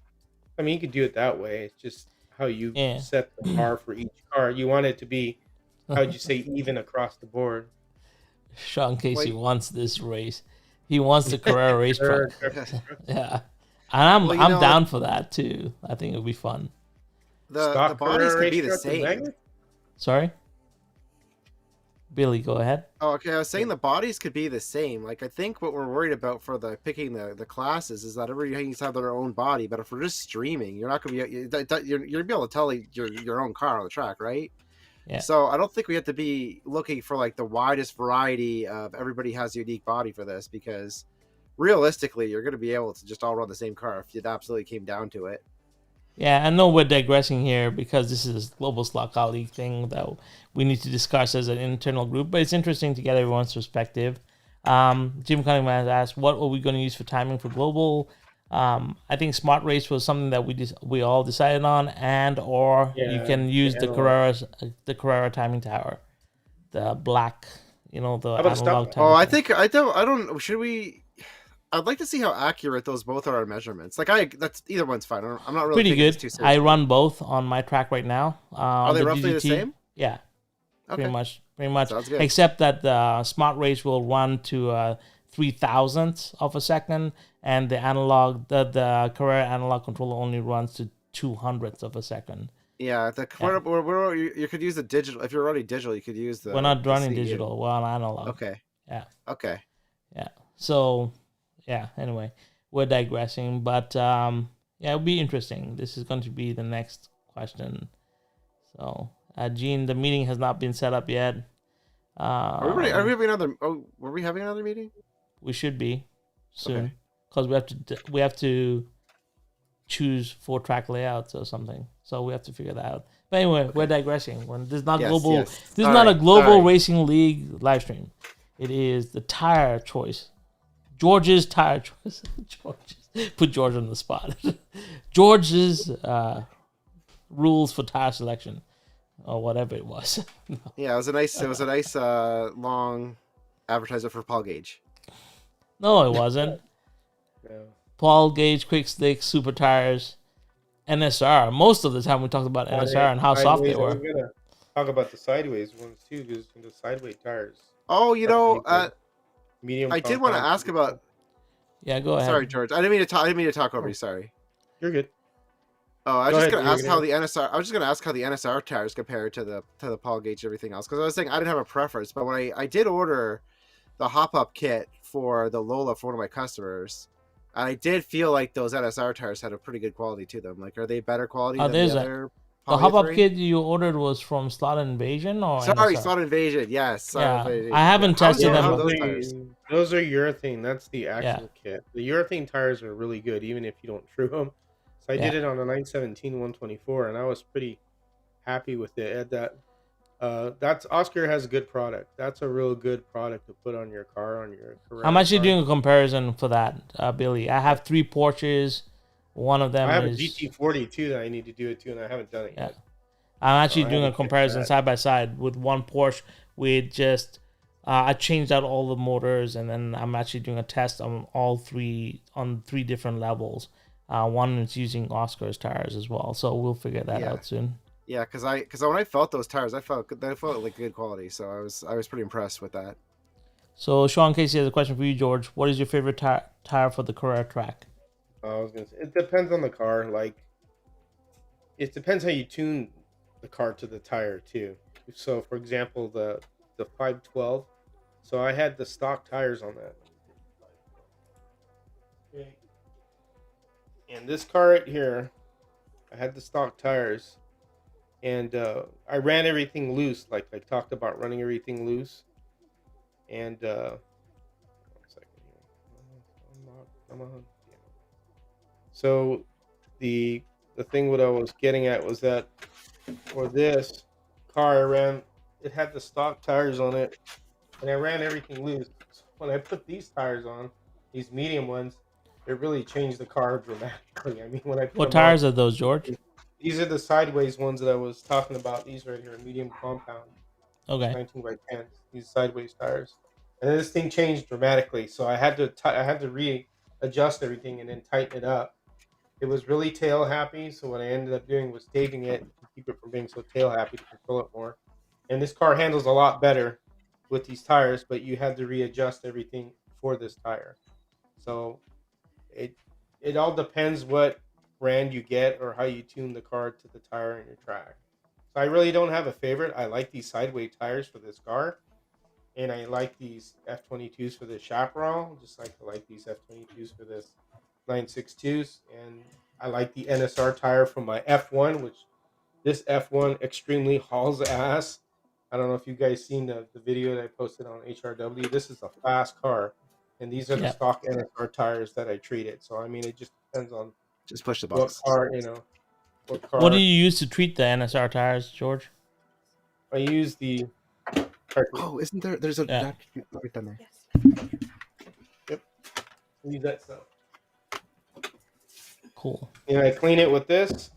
I mean, you could do it that way. It's just how you set the bar for each car. You want it to be, how'd you say, even across the board. Sean Casey wants this race. He wants the Carrera race truck. Yeah, and I'm down for that too. I think it'll be fun. The bodies could be the same. Sorry? Billy, go ahead. Oh, okay. I was saying the bodies could be the same. Like, I think what we're worried about for picking the classes is that everybody needs to have their own body. But if we're just streaming, you're not going to be you're gonna be able to tell your own car on the track, right? Yeah. So I don't think we have to be looking for like the widest variety of everybody has a unique body for this, because realistically, you're going to be able to just all run the same car if it absolutely came down to it. Yeah, I know we're digressing here because this is a global slot car league thing that we need to discuss as an internal group, but it's interesting to get everyone's perspective. Jim Cunningham has asked, what are we going to use for timing for global? I think Smart Race was something that we all decided on, you can use the Carrera timing tower, the black, the analog timing tower. I don't. Should we? I'd like to see how accurate those both are on measurements. Like that's either one's fine. I'm not really pretty good. I run both on my track right now. Are they roughly the same? Yeah, okay. pretty much. Sounds good. Except that the Smart Race will run to 0.003 of a second, and the Carrera analog controller only runs to 0.02 of a second. Yeah, you could use the digital. If you're running digital, you could use the. We're not running digital. We're on analog. Okay. Yeah. Okay. Yeah. So. Yeah, anyway, we're digressing, but it'll be interesting. This is going to be the next question. So, Gene, the meeting has not been set up yet. Are we having another? Oh, were we having another meeting? We should be soon, because we have to choose 4-track layouts or something. So we have to figure that out. But anyway, we're digressing. When there's not This is not a global racing league live stream. It is the tire choice. George's tire choice. Put George on the spot. George's rules for tire selection, or whatever it was. Yeah, it was a nice long advertisement for Paul Gage. No, it wasn't. No. Paul Gage, Quick Slick, Super Tires, NSR. Most of the time we talked about NSR and how soft they were. We're gonna talk about the sideways ones too, because the sideways tires. Oh, medium. I did want to ask about. Yeah, go ahead. Sorry, George. I didn't mean to talk over you. Sorry. You're good. Oh, I was just gonna ask how the NSR. I was just gonna ask how the NSR tires compare to the Paul Gage and everything else, because I was saying I didn't have a preference, but when I did order the hop up kit for the Lola for one of my customers, and I did feel like those NSR tires had a pretty good quality to them. Like, are they better quality than the other? The hop-up kit you ordered was from Slot Invasion, or sorry, NSR? Slot Invasion. Yes. I haven't tested them. Those are urethane. That's the actual kit. The urethane tires are really good, even if you don't true them. So I did it on a 917 124, and I was pretty happy with it. And that's Oscar has a good product. That's a real good product to put on your car, on your Carrera I'm actually car. doing a comparison for that, Billy. I have 3 Porsches. One of them I have a is GT40 too that I need to do it too, and I haven't done it yeah. yet. I'm So actually I doing a haven't checked comparison that. side by side with one Porsche with just I changed out all the motors, and then I'm actually doing a test on all three on 3 different levels. One is using Oscar's tires as well, so we'll figure that Yeah. out soon. Yeah, because when I felt those tires, they felt like good quality. So I was pretty impressed with that. So Sean Casey has a question for you, George. What is your favorite tire for the Carrera track? I was gonna say it depends on the car. Like it depends how you tune the car to the tire too. So for example, the 512. So I had the stock tires on that. Okay. And this car right here, I had the stock tires, and I ran everything loose, like I talked about running everything loose. And 1 second here. Come on. Yeah. So the thing what I was getting at was that for this car, I ran it had the stock tires on it, and I ran everything loose. So when I put these tires on, these medium ones, it really changed the car dramatically. I mean, when I put What them on, tires are those, George? these are the sideways ones that I was talking about. These right here, medium compound, Okay. 19 by 10. These sideways tires, and then this thing changed dramatically. So I had to readjust everything and then tighten it up. It was really tail happy, so what I ended up doing was taping it to keep it from being so tail happy to control it more. And this car handles a lot better with these tires, but you had to readjust everything for this tire. So it it all depends what brand you get or how you tune the car to the tire in your track. So I really don't have a favorite. I like these sideway tires for this car, and I like these F22s for the Chaparral, just like I like these F22s for this 962s, and I like the NSR tire from my F1, which this F1 extremely hauls ass. I don't know if you guys seen the video that I posted on HRW. This is a fast car, and these are the Yeah. stock NSR tires that I treated. So I mean, it just depends on Just push the what buttons. car, what car. What do you use to treat the NSR tires, George? I use the. Oh, isn't there? There's a Yeah. right down there. Yep. Use that stuff. Cool. And I clean it with this,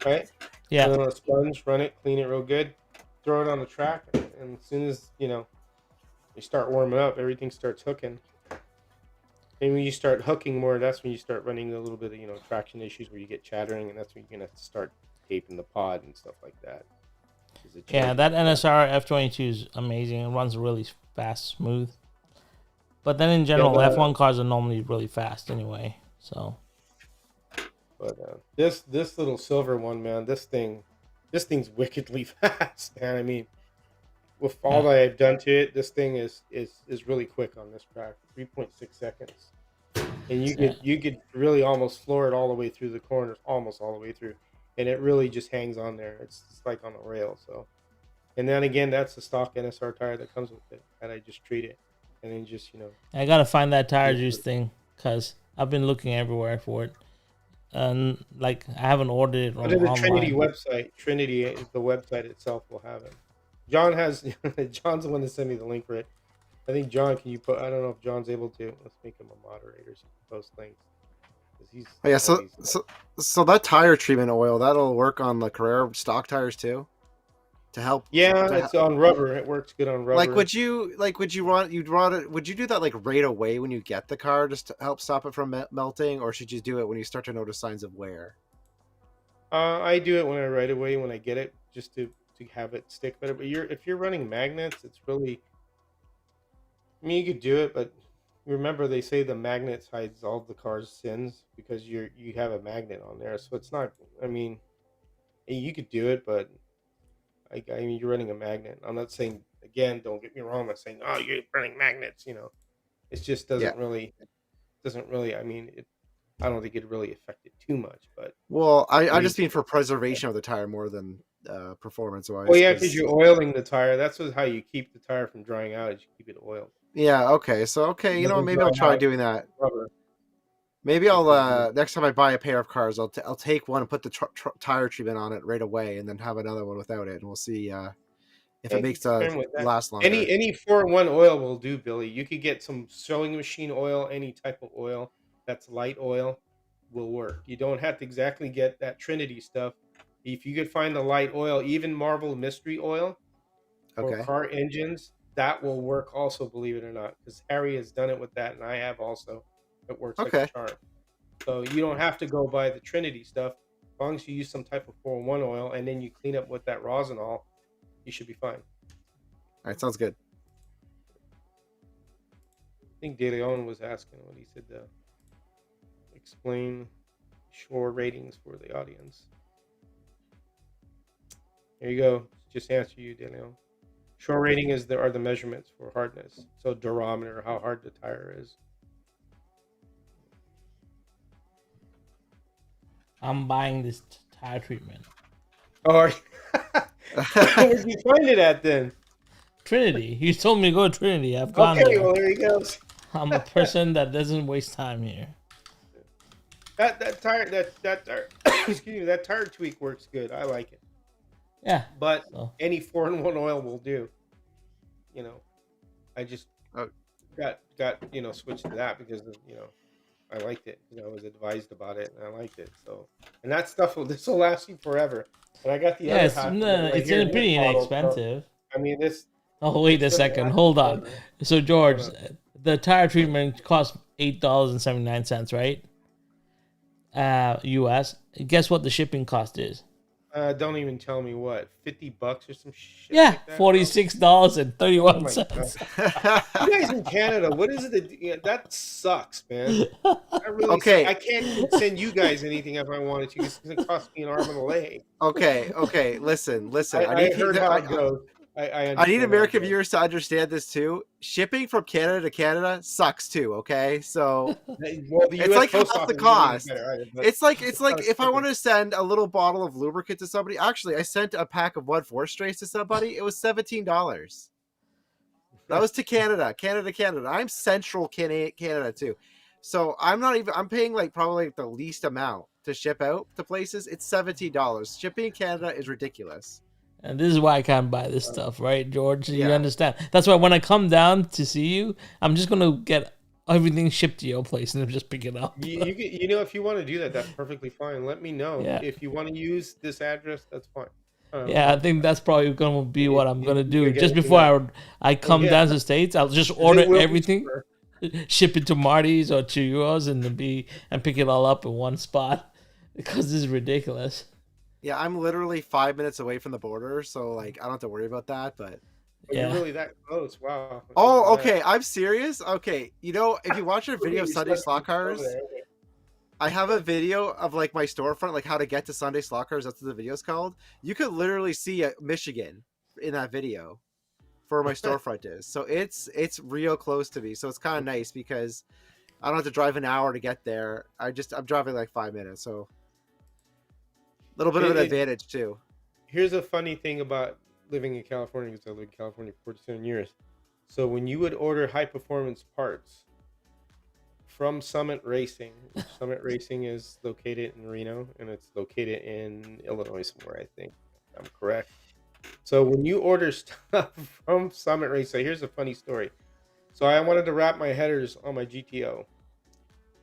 right? Yeah. Put it on a sponge, run it, clean it real good, throw it on the track, and as soon as you start warming up, everything starts hooking. And when you start hooking more, that's when you start running a little bit of traction issues where you get chattering, and that's when you're gonna have to start taping the pod and stuff like that. Yeah, that NSR F22 is amazing. It runs really fast, smooth. But then in general, Yeah, F1 cars are normally really fast anyway. So But this little silver one, man, this thing's wickedly fast, man. I mean, with all that I've done to it, this thing is really quick on this track, 3.6 seconds, and you could really almost floor it all the way through the corners, almost all the way through, and it really just hangs on there. It's like on a rail. So, and then again, that's the stock NSR tire that comes with it, and I just treat it, and then just I gotta find that tire juice thing because I've been looking everywhere for it, and like I haven't ordered it Go to the online. Trinity website. Trinity, the website itself will have it. John has John's the one that sent me the link for it. I think John, can you put? I don't know if John's able to. Let's make him a moderator so he can post links. 'Cause he's Oh, yeah, always- so that tire treatment oil that'll work on the Carrera stock tires too, to help. yeah, it's on rubber. It works good on rubber. Like, would you do that like right away when you get the car just to help stop it from melting, or should you do it when you start to notice signs of wear? I do it when I right away when I get it, just to have it stick better. But if you're running magnets, it's really. I mean, you could do it, but remember they say the magnets hides all the car's sins because you have a magnet on there, so it's not. I mean, you could do it, but I mean, you're running a magnet. I'm not saying again. Don't get me wrong. I'm not saying you're running magnets. It just doesn't really. I mean, I don't think it really affected too much, but Well, I just mean for preservation of the tire more than performance wise. well, yeah, because you're oiling the tire. That's how you keep the tire from drying out. Is you keep it oiled. Yeah. Okay. So maybe I'll try doing that. Rubber. Maybe I'll next time I buy a pair of cars, I'll take one and put the tire treatment on it right away, and then have another one without it, and we'll see if it makes Experiment with that. last longer. Any 4-in-1 oil will do, Billy. You could get some sewing machine oil, any type of oil that's light oil will work. You don't have to exactly get that Trinity stuff. If you could find the light oil, even Marvel Mystery Oil for Okay. car engines, that will work also, believe it or not, because Harry has done it with that, and I have also. It works like Okay. a charm. So you don't have to go buy the Trinity stuff. As long as you use some type of 4-in-1 oil, and then you clean up with that rosinol, you should be fine. All right, sounds good. I think De Leon was asking what he said. Explain shore ratings for the audience. There you go. Just answer you, De Leon. Shore rating are the measurements for hardness. So durometer, how hard the tire is. I'm buying this tire treatment. Oh, where'd you find it at then? Trinity. You told me to go to Trinity. I've gone Okay, there. well there he goes. I'm a person that doesn't waste time here. That tire excuse me, that tire tweak works good. I like it. Yeah. But So any 4-in-1 oil will do. You know, I just got switched to that because I liked it. I was advised about it and I liked it. So, and that stuff this will last you forever. And I got the other yes, half. it's pretty inexpensive. I mean, this. Oh, wait a it's second. gonna Hold last on. forever. So, George, the tire treatment costs $8.79, right? US. Guess what the shipping cost is? Don't even tell me what, $50 or some shit. Yeah, like that? $46.31. You guys in Canada, what is it? That sucks, man. Okay. I can't even send you guys anything if I wanted to. It's going to cost me an arm and a leg. Okay. Listen. I heard how it goes. I I need understand American how it viewers to understand this too. Shipping from Canada to Canada sucks too. Okay, so goes. Well, the it's US like Post half the Office is cost. better, right? But it's like not if I shipping. want to send a little bottle of lubricant to somebody. Actually, I sent a pack of 1/4 straights to somebody. It was $17. That was to Canada. I'm Central Canada too, so I'm paying like probably like the least amount to ship out to places. It's $17. Shipping in Canada is ridiculous. And this is why I can't buy this stuff, right, George? You Yeah. understand? That's why when I come down to see you, I'm just going to get everything shipped to your place and just pick it up. If you want to do that, that's perfectly fine. Let me know. Yeah. If you want to use this address, that's fine. Yeah, I think that's probably going to be what I'm going to do. you get Just it, before I come Yeah. down to the States, I'll just It order will be everything, cheaper. ship it to Marty's or to yours, and pick it all up in one spot because this is ridiculous. Yeah, I'm literally 5 minutes away from the border, so like I don't have to worry about that. But Oh, you're Yeah. really that close. Wow. oh, okay, I'm serious. Okay, if you watch a video of Sunday Slot Cars, Okay. I have a video of like my storefront, like how to get to Sunday Slot Cars. That's what the video's called. You could literally see Michigan in that video for where my storefront is. So it's real close to me. So it's kind of nice because I don't have to drive an hour to get there. I'm driving like 5 minutes, so a little bit of an It- advantage too. Here's a funny thing about living in California, because I lived in California for 47 years. So when you would order high performance parts from Summit Racing, Summit Racing is located in Reno and it's located in Illinois somewhere, I think, if I'm correct. So when you order stuff from Summit Racing, so here's a funny story. So I wanted to wrap my headers on my GTO.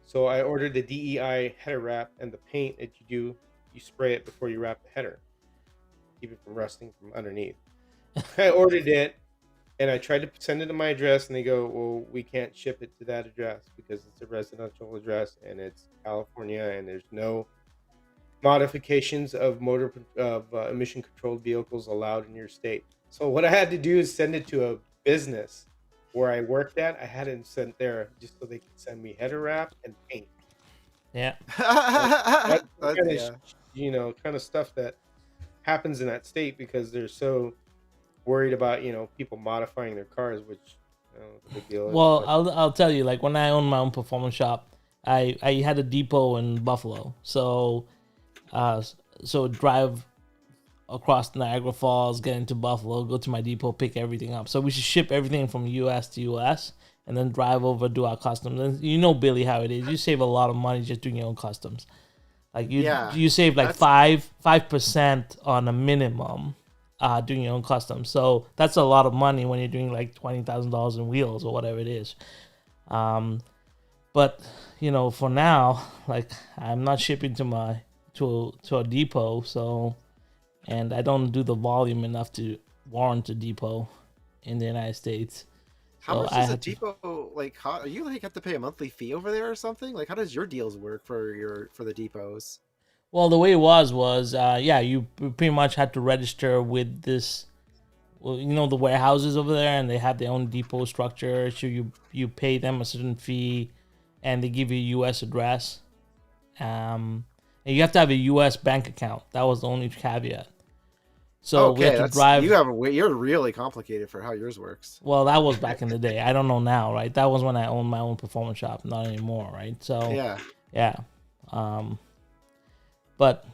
So I ordered the DEI header wrap, and the paint that you spray it before you wrap the header. Keep it from rusting from underneath. I ordered it and I tried to send it to my address, and they go, well, we can't ship it to that address because it's a residential address and it's California and there's no modifications of emission controlled vehicles allowed in your state. So what I had to do is send it to a business where I worked at. I had it sent there just so they could send me header wrap and paint. Yeah. That's That's- kind of kind of stuff that happens in that state because they're so worried about people modifying their cars, which I don't know what the big deal is. Well, but- I'll tell you, like when I owned my own performance shop, I had a depot in Buffalo, so drive across Niagara Falls, get into Buffalo, go to my depot, pick everything up. So we should ship everything from US to US, and then drive over, do our customs. And you know, Billy, how it is. You save a lot of money just doing your own customs. Like you save like 5% on a minimum doing your own customs. So that's a lot of money when you're doing like $20,000 in wheels or whatever it is. But you know, for now, like I'm not shipping to a depot, so, and I don't do the volume enough to warrant a depot in the United States. How So much I does a had to- depot like? How are you like have to pay a monthly fee over there or something? Like, how does your deals work for the depots? Well, the way it was yeah, you pretty much had to register with this. Well, you know, the warehouses over there, and they have their own depot structure. So you pay them a certain fee, and they give you a U.S. address. And you have to have a U.S. bank account. That was the only caveat. So we had to drive. You're really complicated for how yours works. Well, that was back in the day. I don't know now, right? That was when I owned my own performance shop. Not anymore, right? So Yeah. But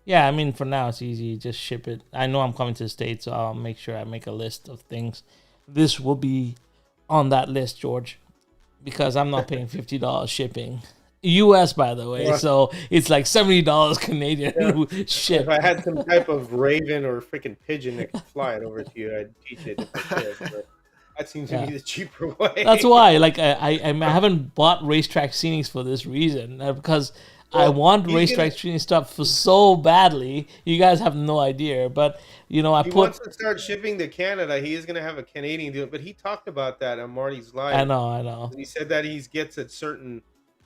yeah, I mean, for now it's easy. Just ship it. I know I'm coming to the States, so I'll make sure I make a list of things. This will be on that list, George, because I'm not paying $50 shipping. US, by the way, Yeah. so it's like $70 Canadian ship. If I had some type of raven or freaking pigeon that could fly it over to you, I'd teach it if I could. But that seems to be the cheaper way. That's why, like, I haven't bought Racetrack Scenics for this reason, because I want Racetrack Scenic stuff for so badly. You guys have no idea, but you know, He wants to start shipping to Canada. He is going to have a Canadian deal, but he talked about that on Marty's live. I know. And he said that he gets a certain.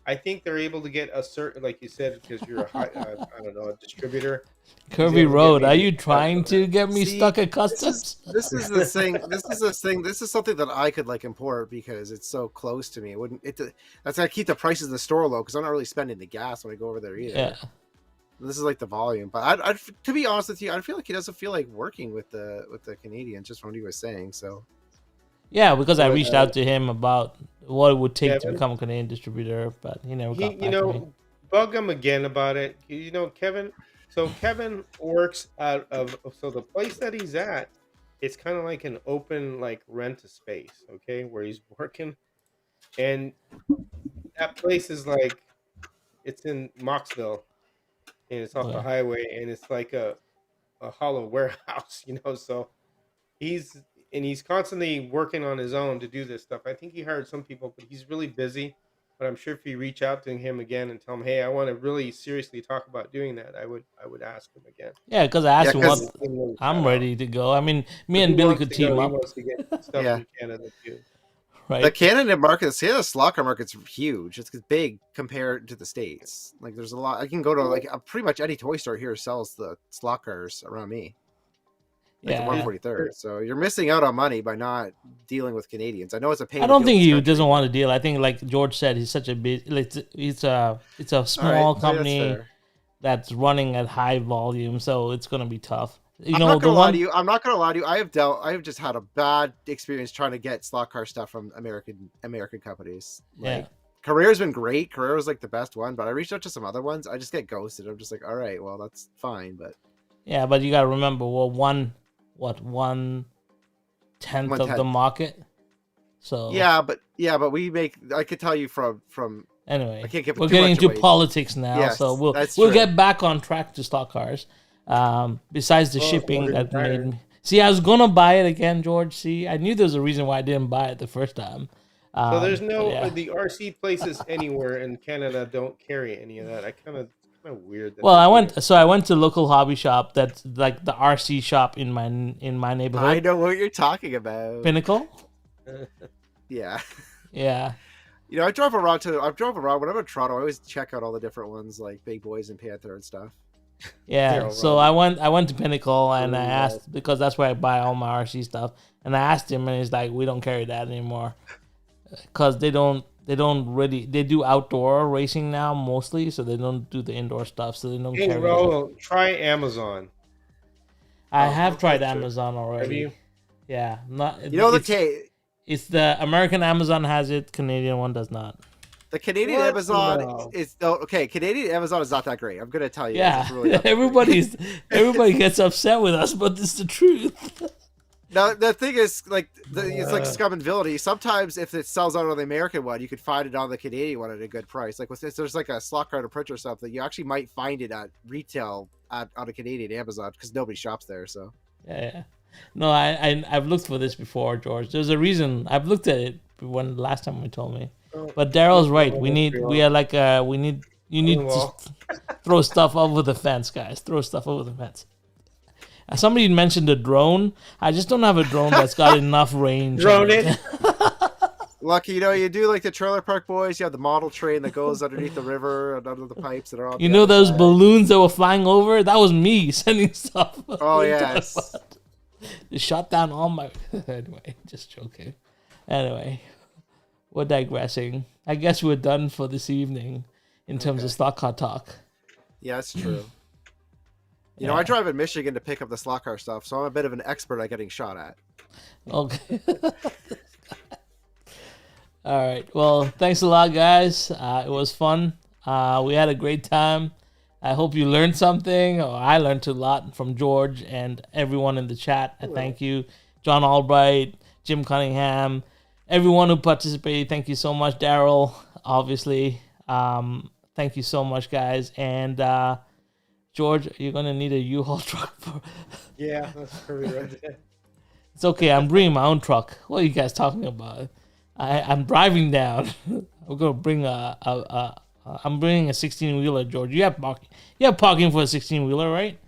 I think they're able to get a certain, like you said, because you're a I don't know, a distributor. Kirby Road, are you trying to get me stuck at customs? This is the thing. This is something that I could like import because it's so close to me. It wouldn't. That's how I keep the prices in the store low because I'm not really spending the gas when I go over there either. Yeah. This is like the volume, but I'd to be honest with you, I feel like he doesn't feel like working with the Canadians, just from what he was saying. So Yeah, because I reached out to him about what it would take to Kevin? become a Canadian distributor, but he never got back to me. Bug him again about it. You know, Kevin. So Kevin works out of. So the place that he's at, it's kind of like an open, like rent a space, okay, where he's working, and that place is like, it's in Moxville, and it's off the highway, and it's like a hollow warehouse, you know. So he's constantly working on his own to do this stuff. I think he hired some people, but he's really busy. But I'm sure if you reach out to him again and tell him, "Hey, I want to really seriously talk about doing that," I would ask him again. Yeah, because I asked him what Really I'm ready to go. I mean, me and Billy could team up, He wants to get stuff from Canada too. the right? Canada market, the Canada slot car market's huge. It's big compared to the States. Like there's a lot. I can go to like pretty much any toy store here sells the slot cars around me. Like Yeah. the 143rd. So you're missing out on money by not dealing with Canadians. I know it's a pain. I to don't deal think with he this country. doesn't want to deal. I think, like George said, he's such a big. It's a small All right, company that's fair. that's running at high volume, so it's gonna be tough. You I'm know, not the gonna lie one. to you. I'm not gonna lie to you. I have just had a bad experience trying to get slot car stuff from American companies. Yeah. Like Carrera's been great. Carrera was like the best one, but I reached out to some other ones. I just get ghosted. I'm just like, all right, well that's fine, but Yeah, but you gotta remember, well, 1/10 of the 1/10. market. So yeah, but we make. I could tell you from. anyway, I can't give we're too getting much into away. politics now, Yes, so we'll that's we'll true. get back on track to stock cars. Besides the shipping that made me. See, I was gonna buy it again, George. See, I knew there was a reason why I didn't buy it the first time. So there's no yeah. the RC places anywhere in Canada don't carry any of that. I kind of weird. Well, I went to a local hobby shop that's like the RC shop in my neighborhood. I know what you're talking about. Pinnacle. Yeah. Yeah. You know, I drove around when I'm in Toronto. I always check out all the different ones like Big Boys and Panther and stuff. Yeah, They're so all I went to Pinnacle and I Really asked, because that's where I buy all my RC stuff, and I asked him and he's like, we don't carry that anymore, because they don't really, they do outdoor racing now mostly, so they don't do the indoor stuff, so they don't Hey, carry it. Raul, try Amazon. I have okay, tried sure. Amazon already. Have you? Yeah, not You know it's, it's the American Amazon has it, Canadian one does not. the Canadian What? Amazon No. is okay. Canadian Amazon is not that great. I'm gonna tell you. Yeah, It's really not that great. everybody gets upset with us, but it's the truth. Now the thing is, like, it's like Scum and Villainy. Sometimes if it sells out on the American one, you could find it on the Canadian one at a good price. Like, if there's like a slot card or printer or something, you actually might find it at retail on a Canadian Amazon because nobody shops there. So Yeah. No, I've looked for this before, George. There's a reason. I've looked at it when last time you told me. But Daryl's right. We need you need to throw stuff over the fence, guys. Throw stuff over the fence. Somebody mentioned a drone. I just don't have a drone that's got enough range. Drone it. Lucky, you do like the Trailer Park Boys. You have the model train that goes underneath the river and under the pipes that are on. You know those balloons that were flying over? That was me sending stuff. Oh yes. It shot down all my. Anyway, just joking. Anyway, we're digressing. I guess we're done for this evening in terms of stock car talk. Yeah, that's true. You know, I drive in Michigan to pick up the slot car stuff, so I'm a bit of an expert at getting shot at. Okay. All right. Well, thanks a lot, guys. It was fun. We had a great time. I hope you learned something, or I learned a lot from George and everyone in the chat. I thank you, John Albright, Jim Cunningham, everyone who participated. Thank you so much, Daryl. Obviously, thank you so much, guys. And George, you're gonna need a U-Haul truck for. Yeah, that's perfect right there. It's okay. I'm bringing my own truck. What are you guys talking about? I'm driving down. I'm gonna bring I'm bringing a 16-wheeler, George. You have parking. You have parking for a 16-wheeler, right?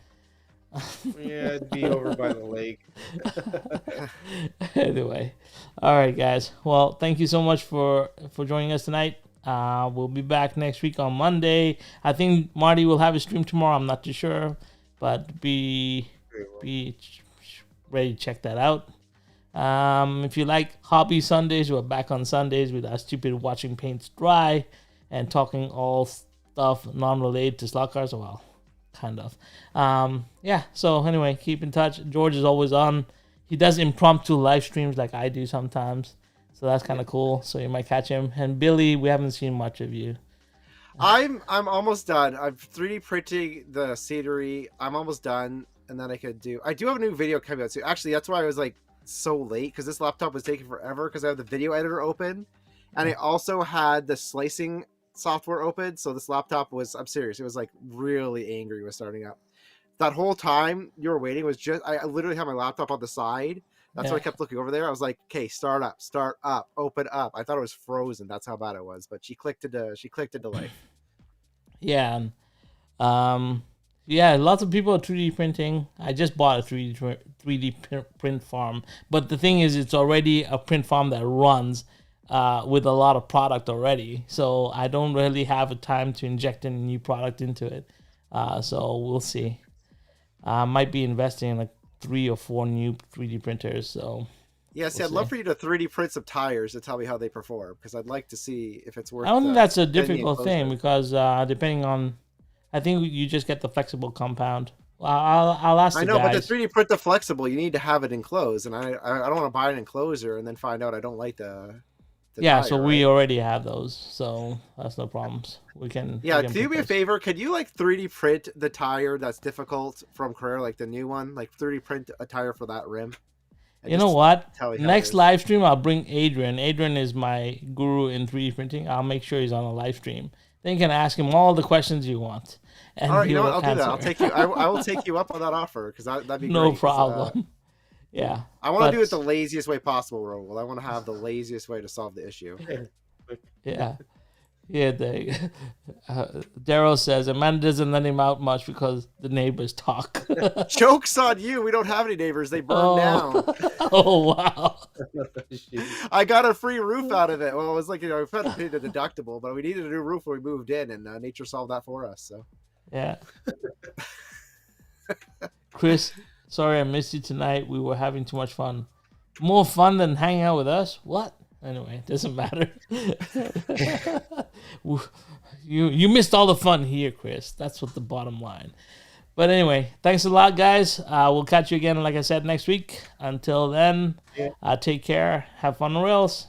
Yeah, it'd be over by the lake. Anyway, all right, guys. Well, thank you so much for joining us tonight. We'll be back next week on Monday. I think Marty will have a stream tomorrow. I'm not too sure, but be ready to check that out. If you like Hobby Sundays, we're back on Sundays with our stupid watching paints dry and talking all stuff non-related to slot cars. Well, kind of. Yeah. So anyway, keep in touch. George is always on. He does impromptu live streams like I do sometimes. So that's kind of cool. So you might catch him. And Billy, we haven't seen much of you. I'm almost done. I'm 3D printing the scenery. I'm almost done, and then I do have a new video coming out soon. Actually, that's why I was like so late, because this laptop was taking forever because I have the video editor open, and I also had the slicing software open. So this laptop was, I'm serious, it was like really angry when starting up. That whole time you were waiting was just, I literally had my laptop on the side. That's why I kept looking over there. I was like, okay, start up, open up. I thought it was frozen. That's how bad it was. But she clicked into life. Yeah. Yeah, lots of people are 3D printing. I just bought a 3D print farm. But the thing is, it's already a print farm that runs with a lot of product already. So I don't really have a time to inject any new product into it. So we'll see. I might be investing in like 3 or 4 new 3D printers. So yeah, see, I'd love for you to 3D print some tires to tell me how they perform, because I'd like to see if it's worth. I don't think that's a difficult thing, because depending on, I think you just get the flexible compound. I'll ask the guys. I know, but to 3D print the flexible, you need to have it enclosed, and I don't want to buy an enclosure and then find out I don't like the yeah, tire, so we already have those, so that's no problems. We can. Yeah, do me a favor. Could you like 3D print the tire that's difficult from Carrera, like the new one? Like 3D print a tire for that rim. You know what? Next live stream, I'll bring Adrian. Adrian is my guru in 3D printing. I'll make sure he's on a live stream. Then you can ask him all the questions you want. And all right, you know what? I'll do that. I'll take you. I will take you up on that offer, because that'd be great. No problem. Yeah. I want to do it the laziest way possible, Raul. I want to have the laziest way to solve the issue. Yeah. Yeah, Daryl says Amanda doesn't let him out much because the neighbors talk. Joke's on you. We don't have any neighbors. They burn down. Oh, wow. I got a free roof out of it. Well, it was like, we had to pay the deductible, but we needed a new roof when we moved in, and nature solved that for us. So yeah. Chris, sorry I missed you tonight. We were having too much fun. More fun than hanging out with us? What? Anyway, it doesn't matter. You missed all the fun here, Chris. That's what the bottom line. But anyway, thanks a lot, guys. We'll catch you again, like I said, next week. Until then, take care. Have fun on the rails.